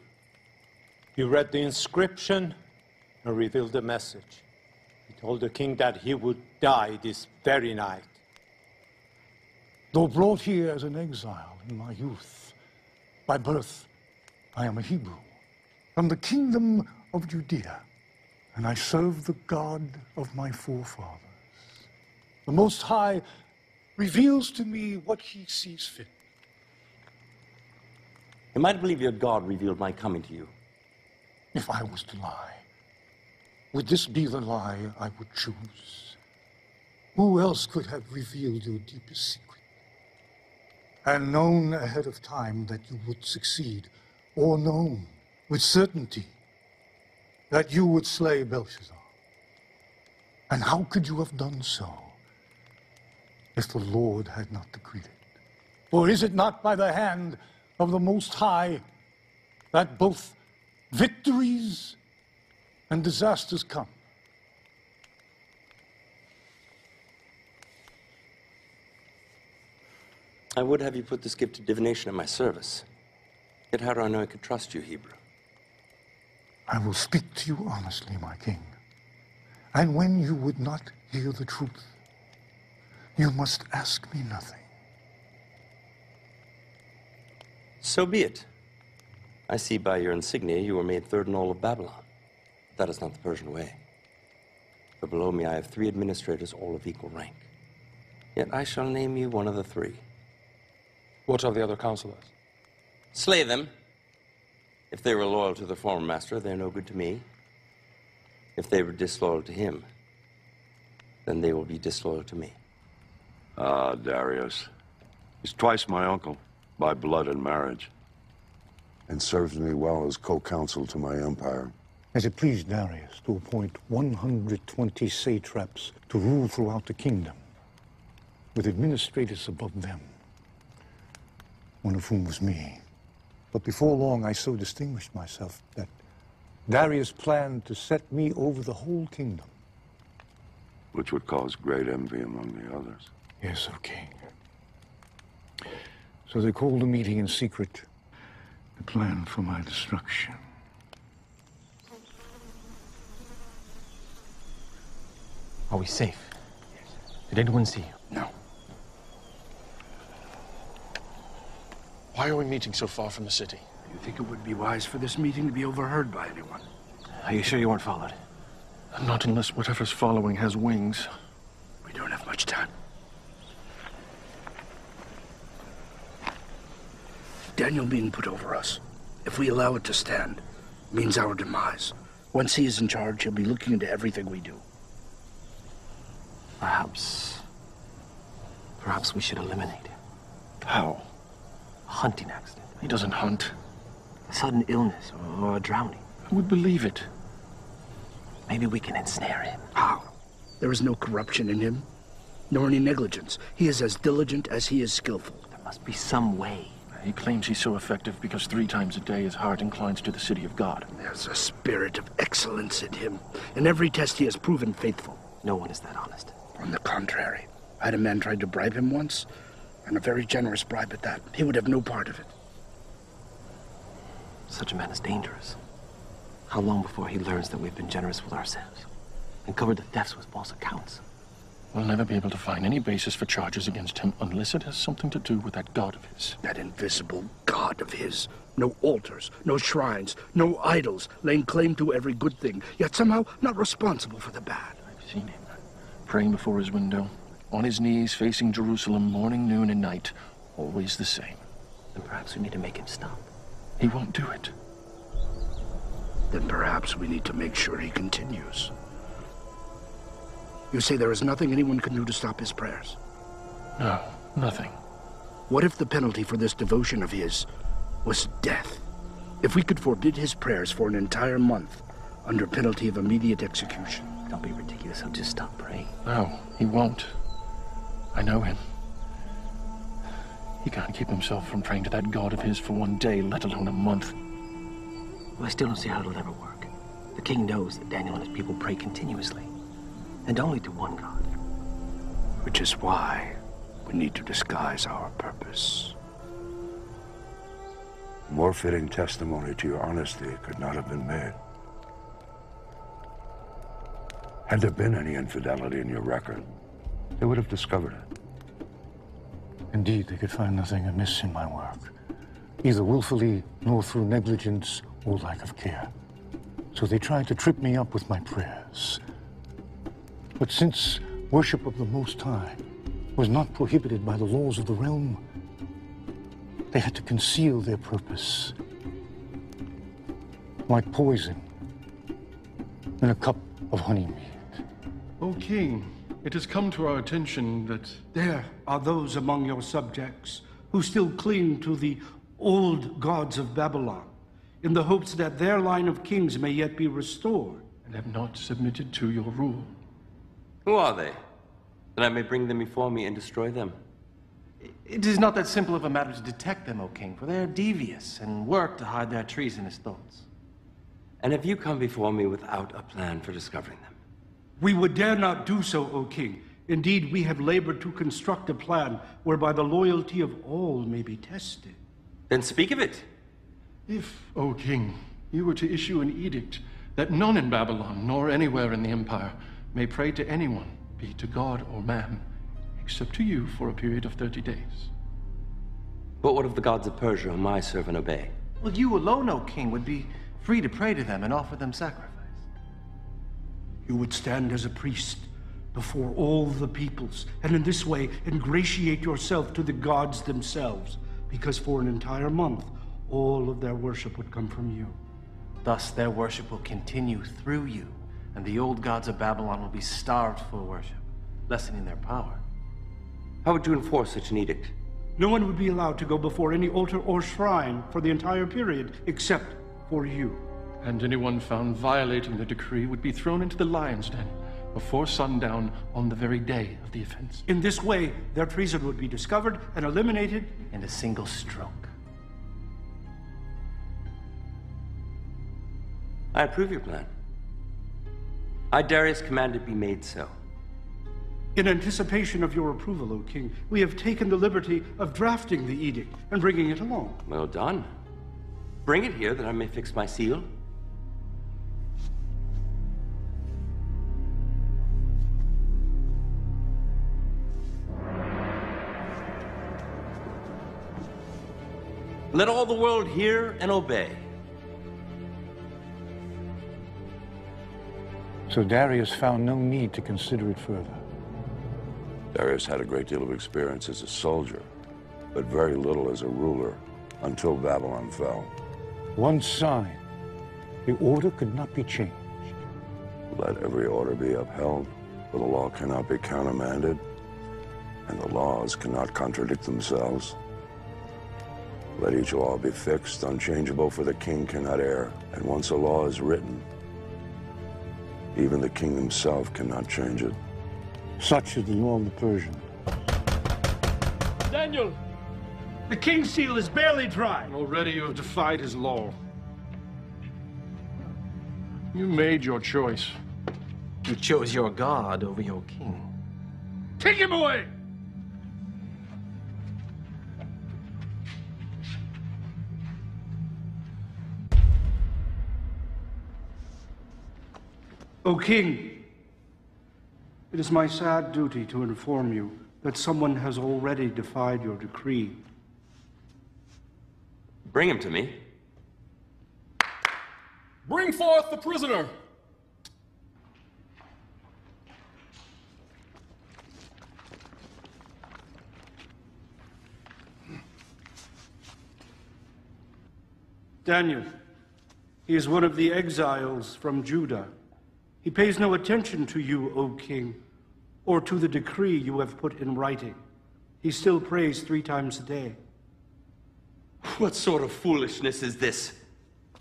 He read the inscription and revealed the message. He told the king that he would die this very night. Though brought here as an exile in my youth, by birth I am a Hebrew, from the kingdom of Judea, and I serve the God of my forefathers. The Most High reveals to me what he sees fit. Am I to believe your God revealed my coming to you? If I was to lie, would this be the lie I would choose? Who else could have revealed your deepest secret? And known ahead of time that you would succeed, or known with certainty that you would slay Belshazzar? And how could you have done so if the Lord had not decreed it? For is it not by the hand of the Most High that both victories and disasters come? I would have you put this gift of divination at my service. Yet how do I know I could trust you, Hebrew? I will speak to you honestly, my king. And when you would not hear the truth, you must ask me nothing. So be it. I see by your insignia you were made third in all of Babylon. That is not the Persian way. For below me I have 3 administrators, all of equal rank. Yet I shall name you one of the 3. What are the other counselors? Slay them. If they were loyal to the former master, they're no good to me. If they were disloyal to him, then they will be disloyal to me. Ah, Darius. He's twice my uncle, by blood and marriage, and serves me well as co-counsel to my empire. As it pleased Darius to appoint 120 satraps to rule throughout the kingdom, with administrators above them, one of whom was me. But before long, I so distinguished myself that Darius planned to set me over the whole kingdom. Which would cause great envy among the others. Yes, O king. So they called a meeting in secret to plan for my destruction. Are we safe? Did anyone see you? No. Why are we meeting so far from the city? You think it would be wise for this meeting to be overheard by anyone? Are you sure you weren't followed? Not unless whatever's following has wings. We don't have much time. Daniel being put over us, if we allow it to stand, means our demise. Once he is in charge, he'll be looking into everything we do. Perhaps we should eliminate him. How? A hunting accident. He doesn't hunt. A sudden illness or a drowning. I would believe it. Maybe we can ensnare him. How? There is no corruption in him, nor any negligence. He is as diligent as he is skillful. There must be some way. He claims he's so effective because 3 times a day his heart inclines to the city of God. There's a spirit of excellence in him. In every test he has proven faithful. No one is that honest. On the contrary. I had a man tried to bribe him once, and a very generous bribe at that. He would have no part of it. Such a man is dangerous. How long before he learns that we've been generous with ourselves and covered the thefts with false accounts? We'll never be able to find any basis for charges against him unless it has something to do with that god of his. That invisible god of his. No altars, no shrines, no idols, laying claim to every good thing, yet somehow not responsible for the bad. I've seen him praying before his window, on his knees facing Jerusalem morning, noon, and night, always the same. Then perhaps we need to make him stop. He won't do it. Then perhaps we need to make sure he continues. You say there is nothing anyone can do to stop his prayers? No, nothing. What if the penalty for this devotion of his was death? If we could forbid his prayers for an entire month under penalty of immediate execution? Don't be ridiculous. He'll just stop praying. No, he won't. I know him. He can't keep himself from praying to that god of his for 1 day, let alone a month. Well, I still don't see how it'll ever work. The king knows that Daniel and his people pray continuously, and only to one god. Which is why we need to disguise our purpose. More fitting testimony to your honesty could not have been made. Had there been any infidelity in your record, they would have discovered it. Indeed, they could find nothing amiss in my work, either willfully nor through negligence or lack of care. So they tried to trip me up with my prayers. But since worship of the Most High was not prohibited by the laws of the realm, they had to conceal their purpose, like poison in a cup of honeymead. O King, it has come to our attention that there are those among your subjects who still cling to the old gods of Babylon, in the hopes that their line of kings may yet be restored. And have not submitted to your rule. Who are they? That I may bring them before me and destroy them. It is not that simple of a matter to detect them, O king, for they are devious and work to hide their treasonous thoughts. And have you come before me without a plan for discovering them? We would dare not do so, O king. Indeed, we have labored to construct a plan whereby the loyalty of all may be tested. Then speak of it. if, O king, you were to issue an edict that none in Babylon, nor anywhere in the empire, may pray to anyone, be it to God or man, except to you for a period of 30 days. But what of the gods of Persia whom I serve and obey? Well, you alone, O king, would be free to pray to them and offer them sacrifice. You would stand as a priest before all the peoples, and in this way ingratiate yourself to the gods themselves, because for an entire month, all of their worship would come from you. Thus, their worship will continue through you, and the old gods of Babylon will be starved for worship, lessening their power. How would you enforce such an edict? No one would be allowed to go before any altar or shrine for the entire period, except for you. And anyone found violating the decree would be thrown into the lion's den before sundown on the very day of the offense. In this way, their treason would be discovered and eliminated in a single stroke. I approve your plan. I, Darius, command it be made so. In anticipation of your approval, O king, we have taken the liberty of drafting the edict and bringing it along. Well done. Bring it here that I may fix my seal. Let all the world hear and obey. So Darius found no need to consider it further. Darius had a great deal of experience as a soldier, but very little as a ruler. until Babylon fell. One sign, the order could not be changed. Let every order be upheld, for the law cannot be countermanded, and the laws cannot contradict themselves. Let each law be fixed, unchangeable, for the king cannot err. And once a law is written, even the king himself cannot change it. Such is the law of the Persian. Daniel, the king's seal is barely dry. Already you have defied his law. You made your choice. You chose your God over your king. Take him away! O king, it is my sad duty to inform you that someone has already defied your decree. Bring him to me. Bring forth the prisoner! Daniel, he is one of the exiles from Judah. He pays no attention to you, O king, or to the decree you have put in writing. He still prays 3 times a day. What sort of foolishness is this?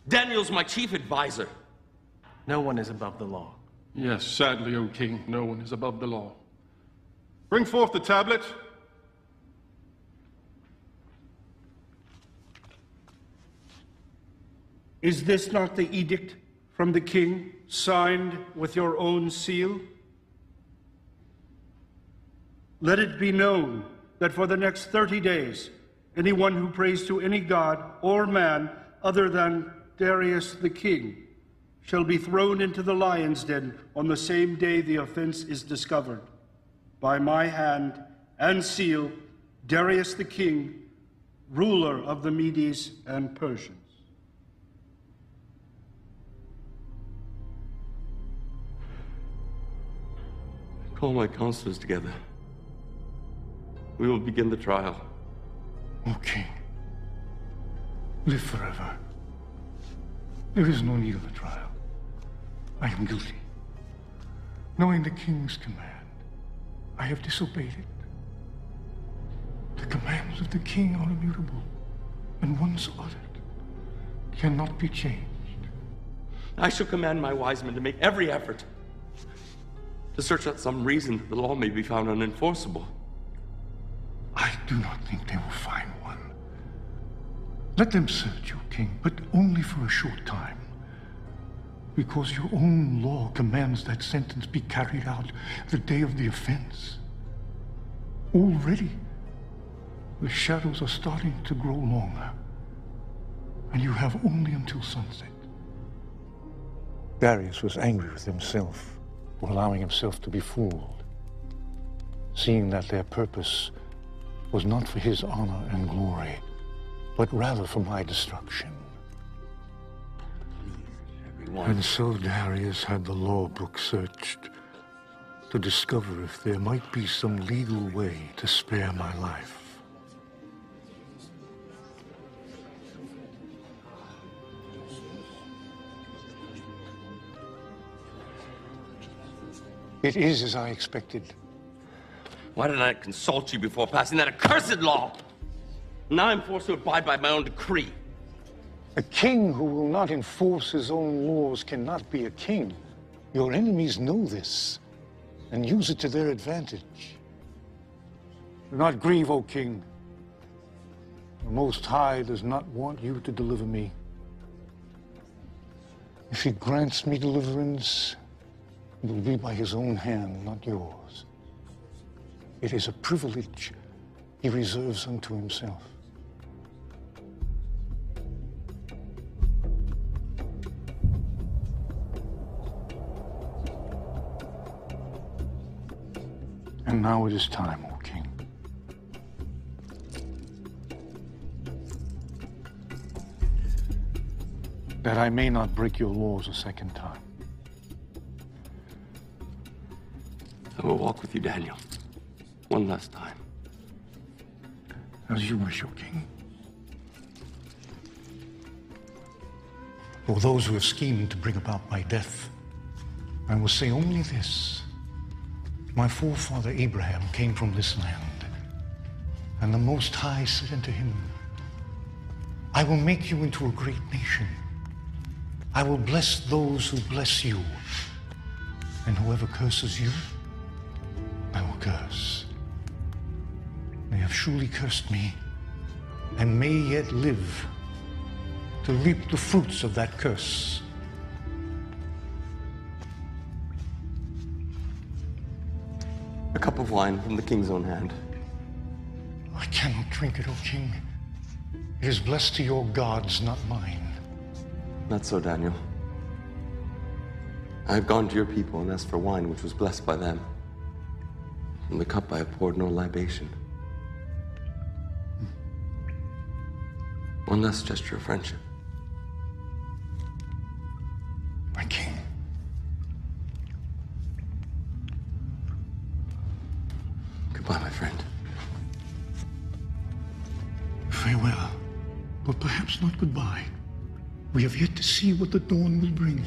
Daniel's my chief advisor. No one is above the law. Yes, sadly, O king, no one is above the law. Bring forth the tablet. Is this not the edict from the king, signed with your own seal? Let it be known that for the next 30 days, anyone who prays to any god or man other than Darius the king shall be thrown into the lion's den on the same day the offense is discovered. By my hand and seal, Darius the king, ruler of the Medes and Persians. Call my counselors together. We will begin the trial. O king, live forever. There is no need of a trial. I am guilty. Knowing the king's command, I have disobeyed it. The commands of the king are immutable, and once uttered, cannot be changed. I shall command my wise men to make every effort to search out some reason that the law may be found unenforceable. I do not think they will find one. Let them search, O king, but only for a short time. Because your own law commands that sentence be carried out the day of the offense. Already, the shadows are starting to grow longer, and you have only until sunset. Darius was angry with himself for allowing himself to be fooled, seeing that their purpose was not for his honor and glory, but rather for my destruction. And so Darius had the law book searched to discover if there might be some legal way to spare my life. It is as I expected. Why didn't I consult you before passing that accursed law? Now I'm forced to abide by my own decree. A king who will not enforce his own laws cannot be a king. Your enemies know this and use it to their advantage. Do not grieve, O king. The Most High does not want you to deliver me. If he grants me deliverance, it will be by his own hand, not yours. It is a privilege he reserves unto himself. And now it is time, O king. That I may not break your laws a second time. I will walk with you, Daniel. One last time. As you wish, O king. For those who have schemed to bring about my death, I will say only this. My forefather Abraham came from this land, and the Most High said unto him, I will make you into a great nation. I will bless those who bless you, and whoever curses you, I will curse. They have surely cursed me, and may yet live to reap the fruits of that curse. A cup of wine from the king's own hand. I cannot drink it, O king. It is blessed to your gods, not mine. Not so, Daniel. I have gone to your people and asked for wine which was blessed by them. From the cup I have poured no libation. One last gesture of friendship. My king. Goodbye, my friend. Farewell, but perhaps not goodbye. We have yet to see what the dawn will bring.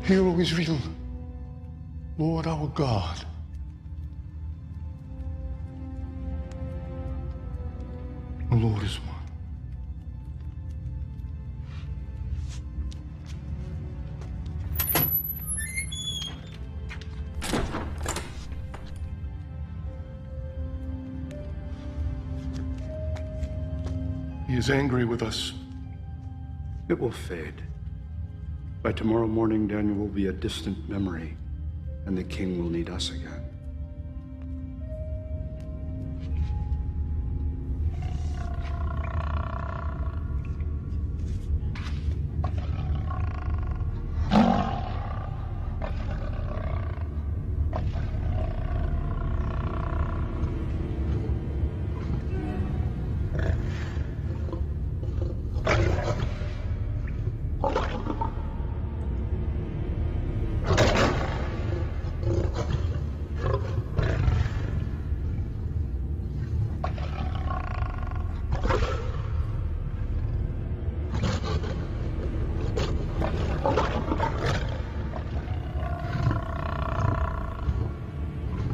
Hear, O Israel, Lord our God. The Lord is one. He is angry with us. It will fade. By tomorrow morning, Daniel will be a distant memory, and the king will need us again.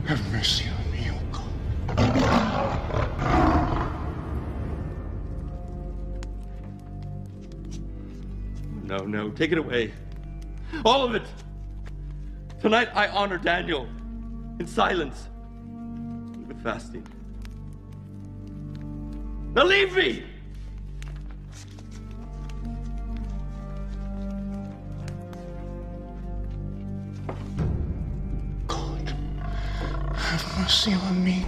Have mercy on me, O God. No, no, take it away. All of it. Tonight I honor Daniel in silence and with fasting. Now leave me! Have mercy on me.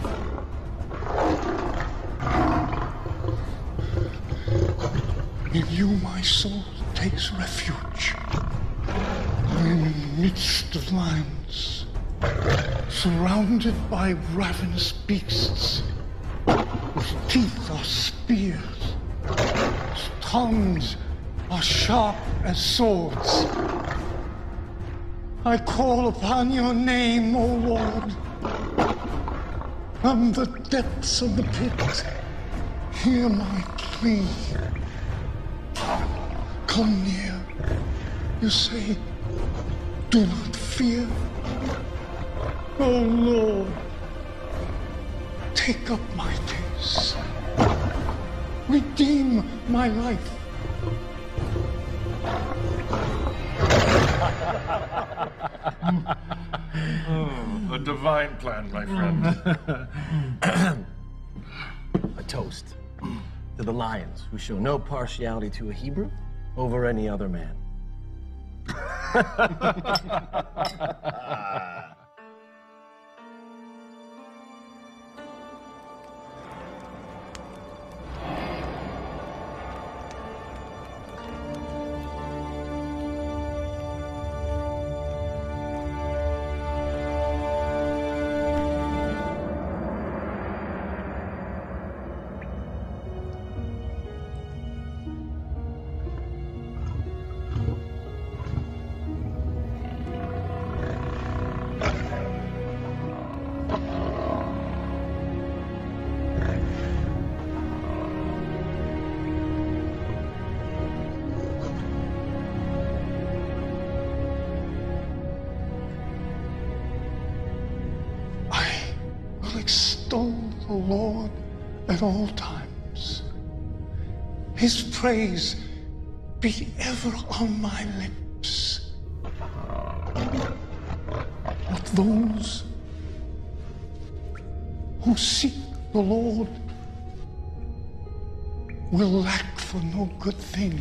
In you my soul takes refuge. I am in the midst of lions, surrounded by ravenous beasts, whose teeth are spears, whose tongues are sharp as swords. I call upon your name, O Lord. From the depths of the pit, hear my plea. Come near. You say, do not fear. O Lord, take up my case. Redeem my life. A divine plan, my friend. A toast to the lions who show no partiality to a Hebrew over any other man. Lord at all times. His praise be ever on my lips. But those who seek the Lord will lack for no good thing.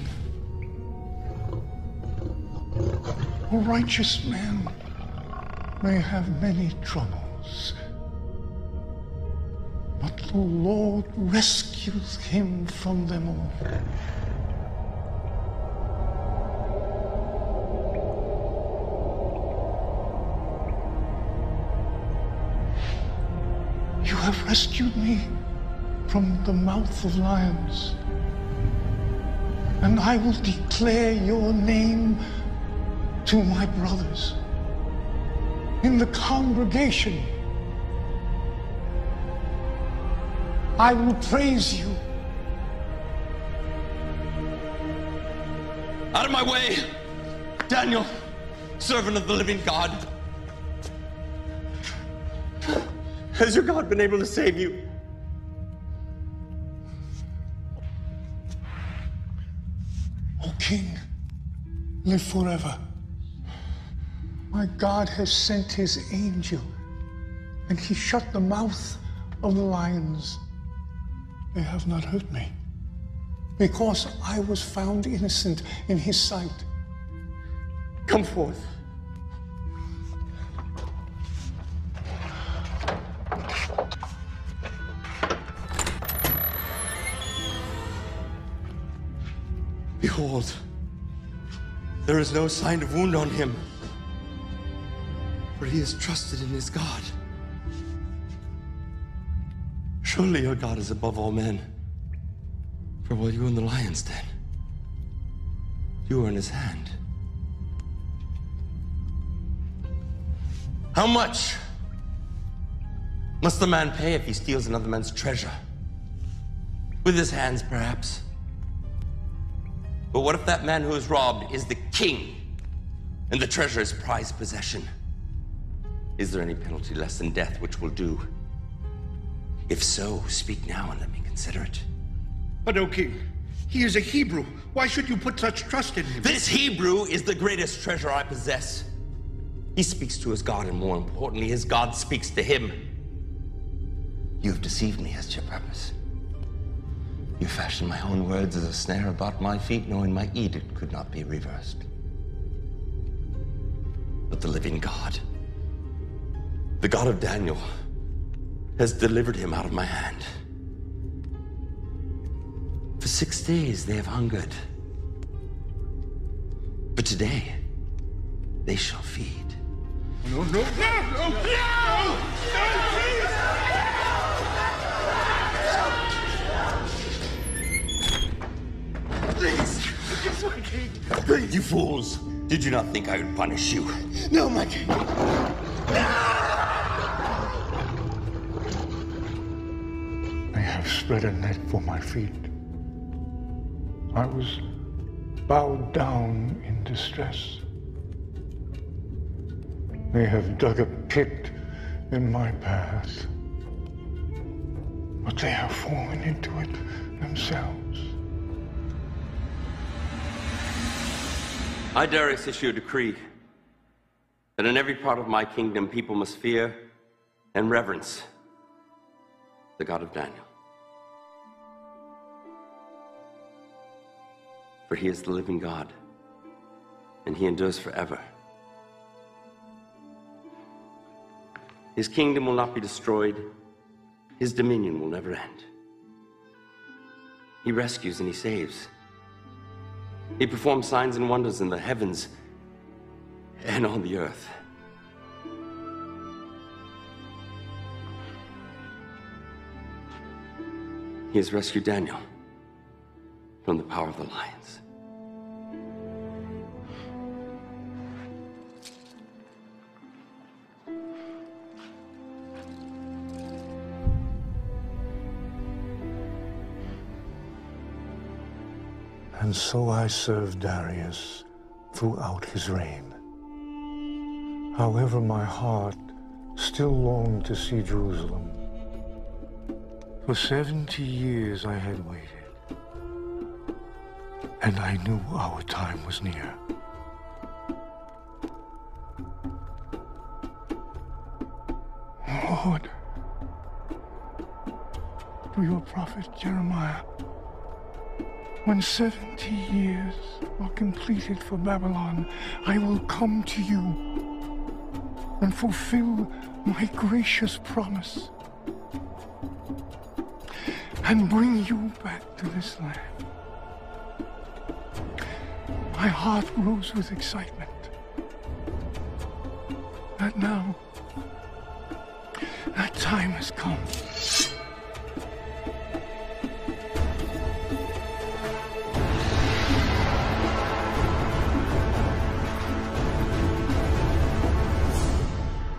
A righteous man may have many troubles, but the Lord rescues him from them all. You have rescued me from the mouth of lions, and I will declare your name to my brothers in the congregation. I will praise you. Out of my way! Daniel, servant of the living God. Has your God been able to save you? O King, live forever. My God has sent his angel, and he shut the mouth of the lions. They have not hurt me, because I was found innocent in his sight. Come forth. Behold, there is no sign of wound on him, for he is trusted in his God. Surely your God is above all men, for while you were in the lion's den, you were in his hand. How much must the man pay if he steals another man's treasure? With his hands, perhaps. But what if that man who is robbed is the king, and the treasure is prized possession? Is there any penalty less than death which will do? If so, speak now and let me consider it. But, O King, he is a Hebrew. Why should you put such trust in him? This Hebrew is the greatest treasure I possess. He speaks to his God, and more importantly, his God speaks to him. You have deceived me as to your purpose. You fashioned my own words as a snare about my feet, knowing my edict could not be reversed. But the living God, the God of Daniel, has delivered him out of my hand. For 6 days they have hungered, but today they shall feed. No, no, no, no, no, no, please! Please, my king. Please. You fools! Did you not think I would punish you? No, my king. They have spread a net for my feet. I was bowed down in distress. They have dug a pit in my path, but they have fallen into it themselves. I, Darius, issue a decree that in every part of my kingdom people must fear and reverence the God of Daniel. For he is the living God, and he endures forever. His kingdom will not be destroyed. His dominion will never end. He rescues and he saves. He performs signs and wonders in the heavens and on the earth. He has rescued Daniel from the power of the lions. And so I served Darius throughout his reign. However, my heart still longed to see Jerusalem. For 70 years I had waited, and I knew our time was near. Lord, through your prophet Jeremiah, when 70 years are completed for Babylon, I will come to you and fulfill my gracious promise and bring you back to this land. My heart grows with excitement that now that time has come.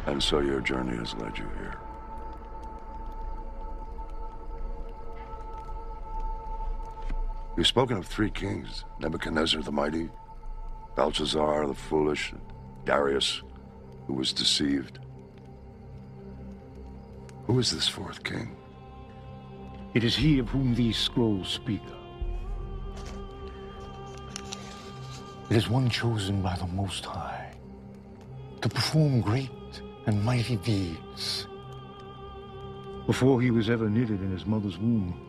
And so your journey has led you here. You've spoken of three kings, Nebuchadnezzar the mighty, Belshazzar the foolish, and Darius, who was deceived. Who is this fourth king? It is he of whom these scrolls speak. It is one chosen by the Most High to perform great and mighty deeds. Before he was ever knitted in his mother's womb.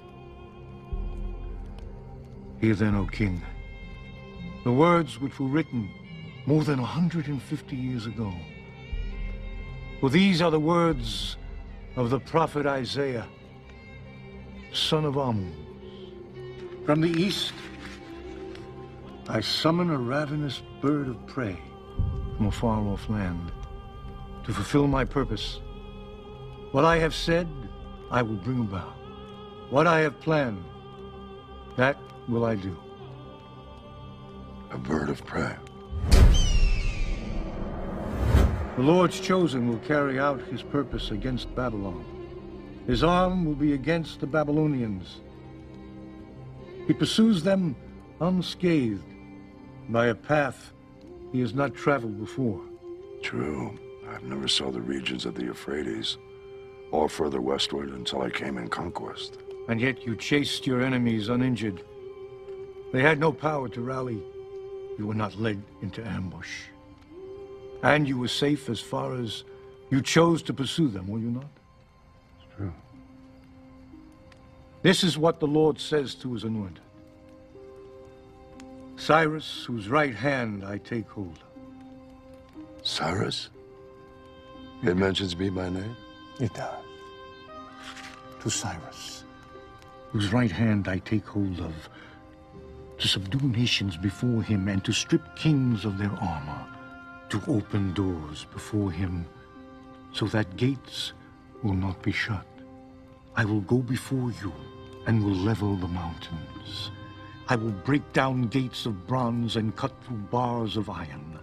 Hear then, O king, the words which were written more than 150 years ago. For these are the words of the prophet Isaiah, son of Amoz. From the east, I summon a ravenous bird of prey from a far-off land to fulfill my purpose. What I have said, I will bring about. What I have planned, that will I do. A bird of prey. The Lord's chosen will carry out his purpose against Babylon. His arm will be against the Babylonians. He pursues them unscathed by a path he has not traveled before. True. I've never saw the regions of the Euphrates or further westward until I came in conquest. And yet you chased your enemies uninjured. They had no power to rally. You were not led into ambush. And you were safe as far as you chose to pursue them, were you not? It's true. This is what the Lord says to his anointed. Cyrus, whose right hand I take hold of. Cyrus? It mentions me by name? It does. To Cyrus, whose right hand I take hold of, to subdue nations before him and to strip kings of their armor, to open doors before him so that gates will not be shut. I will go before you and will level the mountains. I will break down gates of bronze and cut through bars of iron.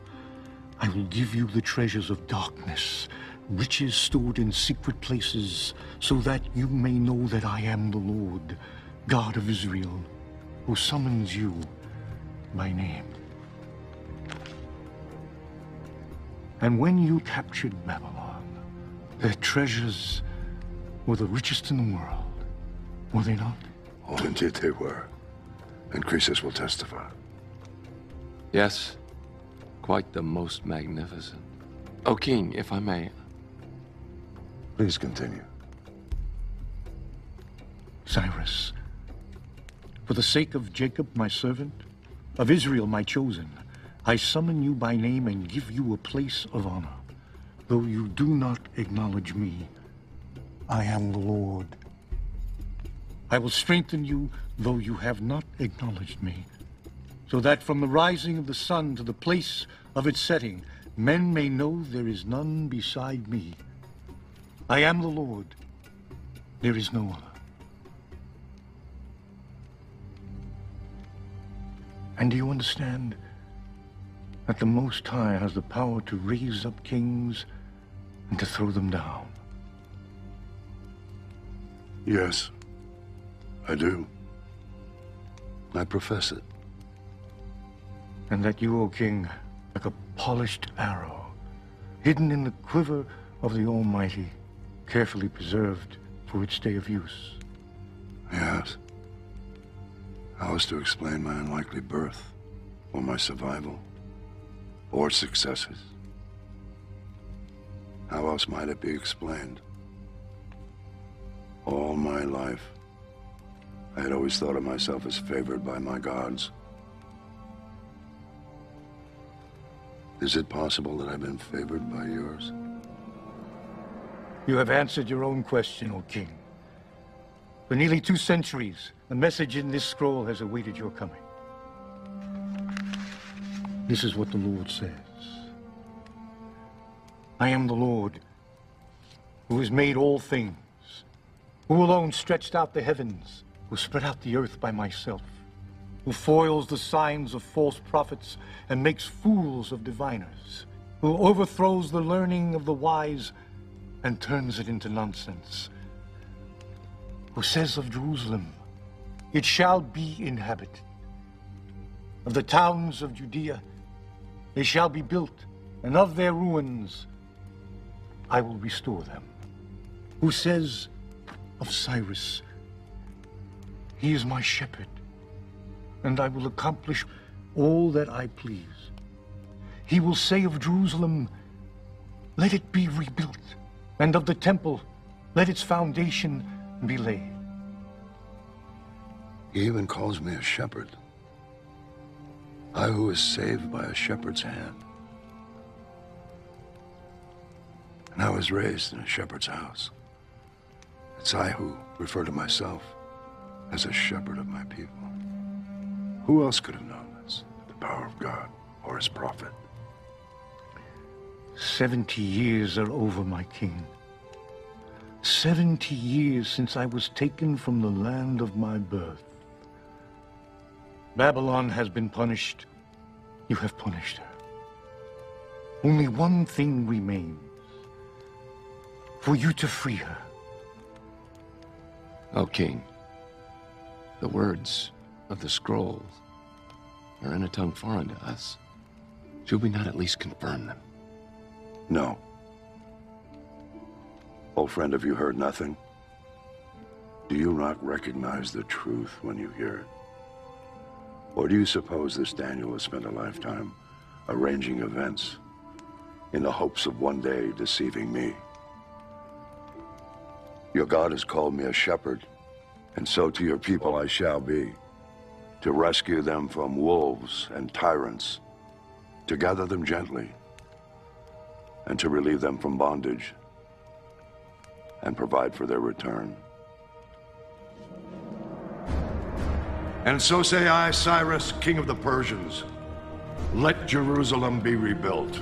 I will give you the treasures of darkness, riches stored in secret places, so that you may know that I am the Lord, God of Israel, who summons you by name. And when you captured Babylon, their treasures were the richest in the world, were they not? Oh, indeed they were. And Croesus will testify. Yes, quite the most magnificent. O king, if I may. Please continue. Cyrus, for the sake of Jacob, my servant, of Israel, my chosen, I summon you by name and give you a place of honor. Though you do not acknowledge me, I am the Lord. I will strengthen you, though you have not acknowledged me, so that from the rising of the sun to the place of its setting, men may know there is none beside me. I am the Lord. There is no other. And do you understand that the Most High has the power to raise up kings and to throw them down? Yes, I do. I profess it. And that you, O king, like a polished arrow, hidden in the quiver of the Almighty, carefully preserved for its day of use. Yes. How was to explain my unlikely birth, or my survival, or successes? How else might it be explained? All my life, I had always thought of myself as favored by my gods. Is it possible that I've been favored by yours? You have answered your own question, O King. For nearly 2 centuries, a message in this scroll has awaited your coming. This is what the Lord says. I am the Lord, who has made all things, who alone stretched out the heavens, who spread out the earth by myself, who foils the signs of false prophets and makes fools of diviners, who overthrows the learning of the wise and turns it into nonsense, who says of Jerusalem, it shall be inhabited. Of the towns of Judea, they shall be built, and of their ruins I will restore them. Who says of Cyrus, he is my shepherd, and I will accomplish all that I please. He will say of Jerusalem, let it be rebuilt, and of the temple, let its foundation be laid. He even calls me a shepherd. I who was saved by a shepherd's hand. And I was raised in a shepherd's house. It's I who refer to myself as a shepherd of my people. Who else could have known this? The power of God or his prophet? 70 years are over, my king. 70 years since I was taken from the land of my birth. Babylon has been punished. You have punished her. Only one thing remains. For you to free her. O King, the words of the scrolls are in a tongue foreign to us. Should we not at least confirm them? No. Old friend, have you heard nothing? Do you not recognize the truth when you hear it? Or do you suppose this Daniel has spent a lifetime arranging events in the hopes of one day deceiving me? Your God has called me a shepherd, and so to your people I shall be, to rescue them from wolves and tyrants, to gather them gently, and to relieve them from bondage, and provide for their return. And so say I, Cyrus, king of the Persians, let Jerusalem be rebuilt.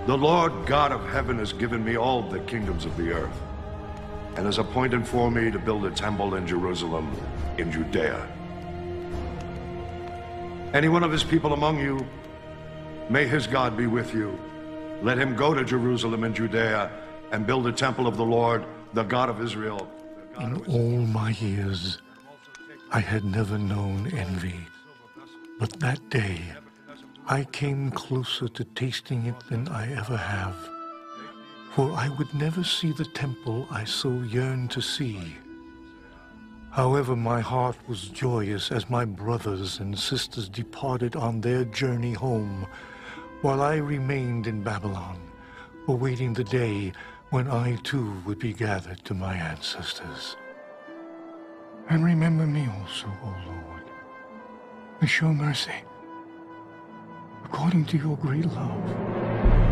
The Lord God of heaven has given me all the kingdoms of the earth, and has appointed for me to build a temple in Jerusalem, in Judea. Any one of his people among you, may his God be with you. Let him go to Jerusalem in Judea and build a temple of the Lord, the God of Israel. In all my years, I had never known envy. But that day, I came closer to tasting it than I ever have. For I would never see the temple I so yearned to see. However, my heart was joyous as my brothers and sisters departed on their journey home, while I remained in Babylon, awaiting the day when I too would be gathered to my ancestors. And remember me also, O Lord, and show mercy, according to your great love.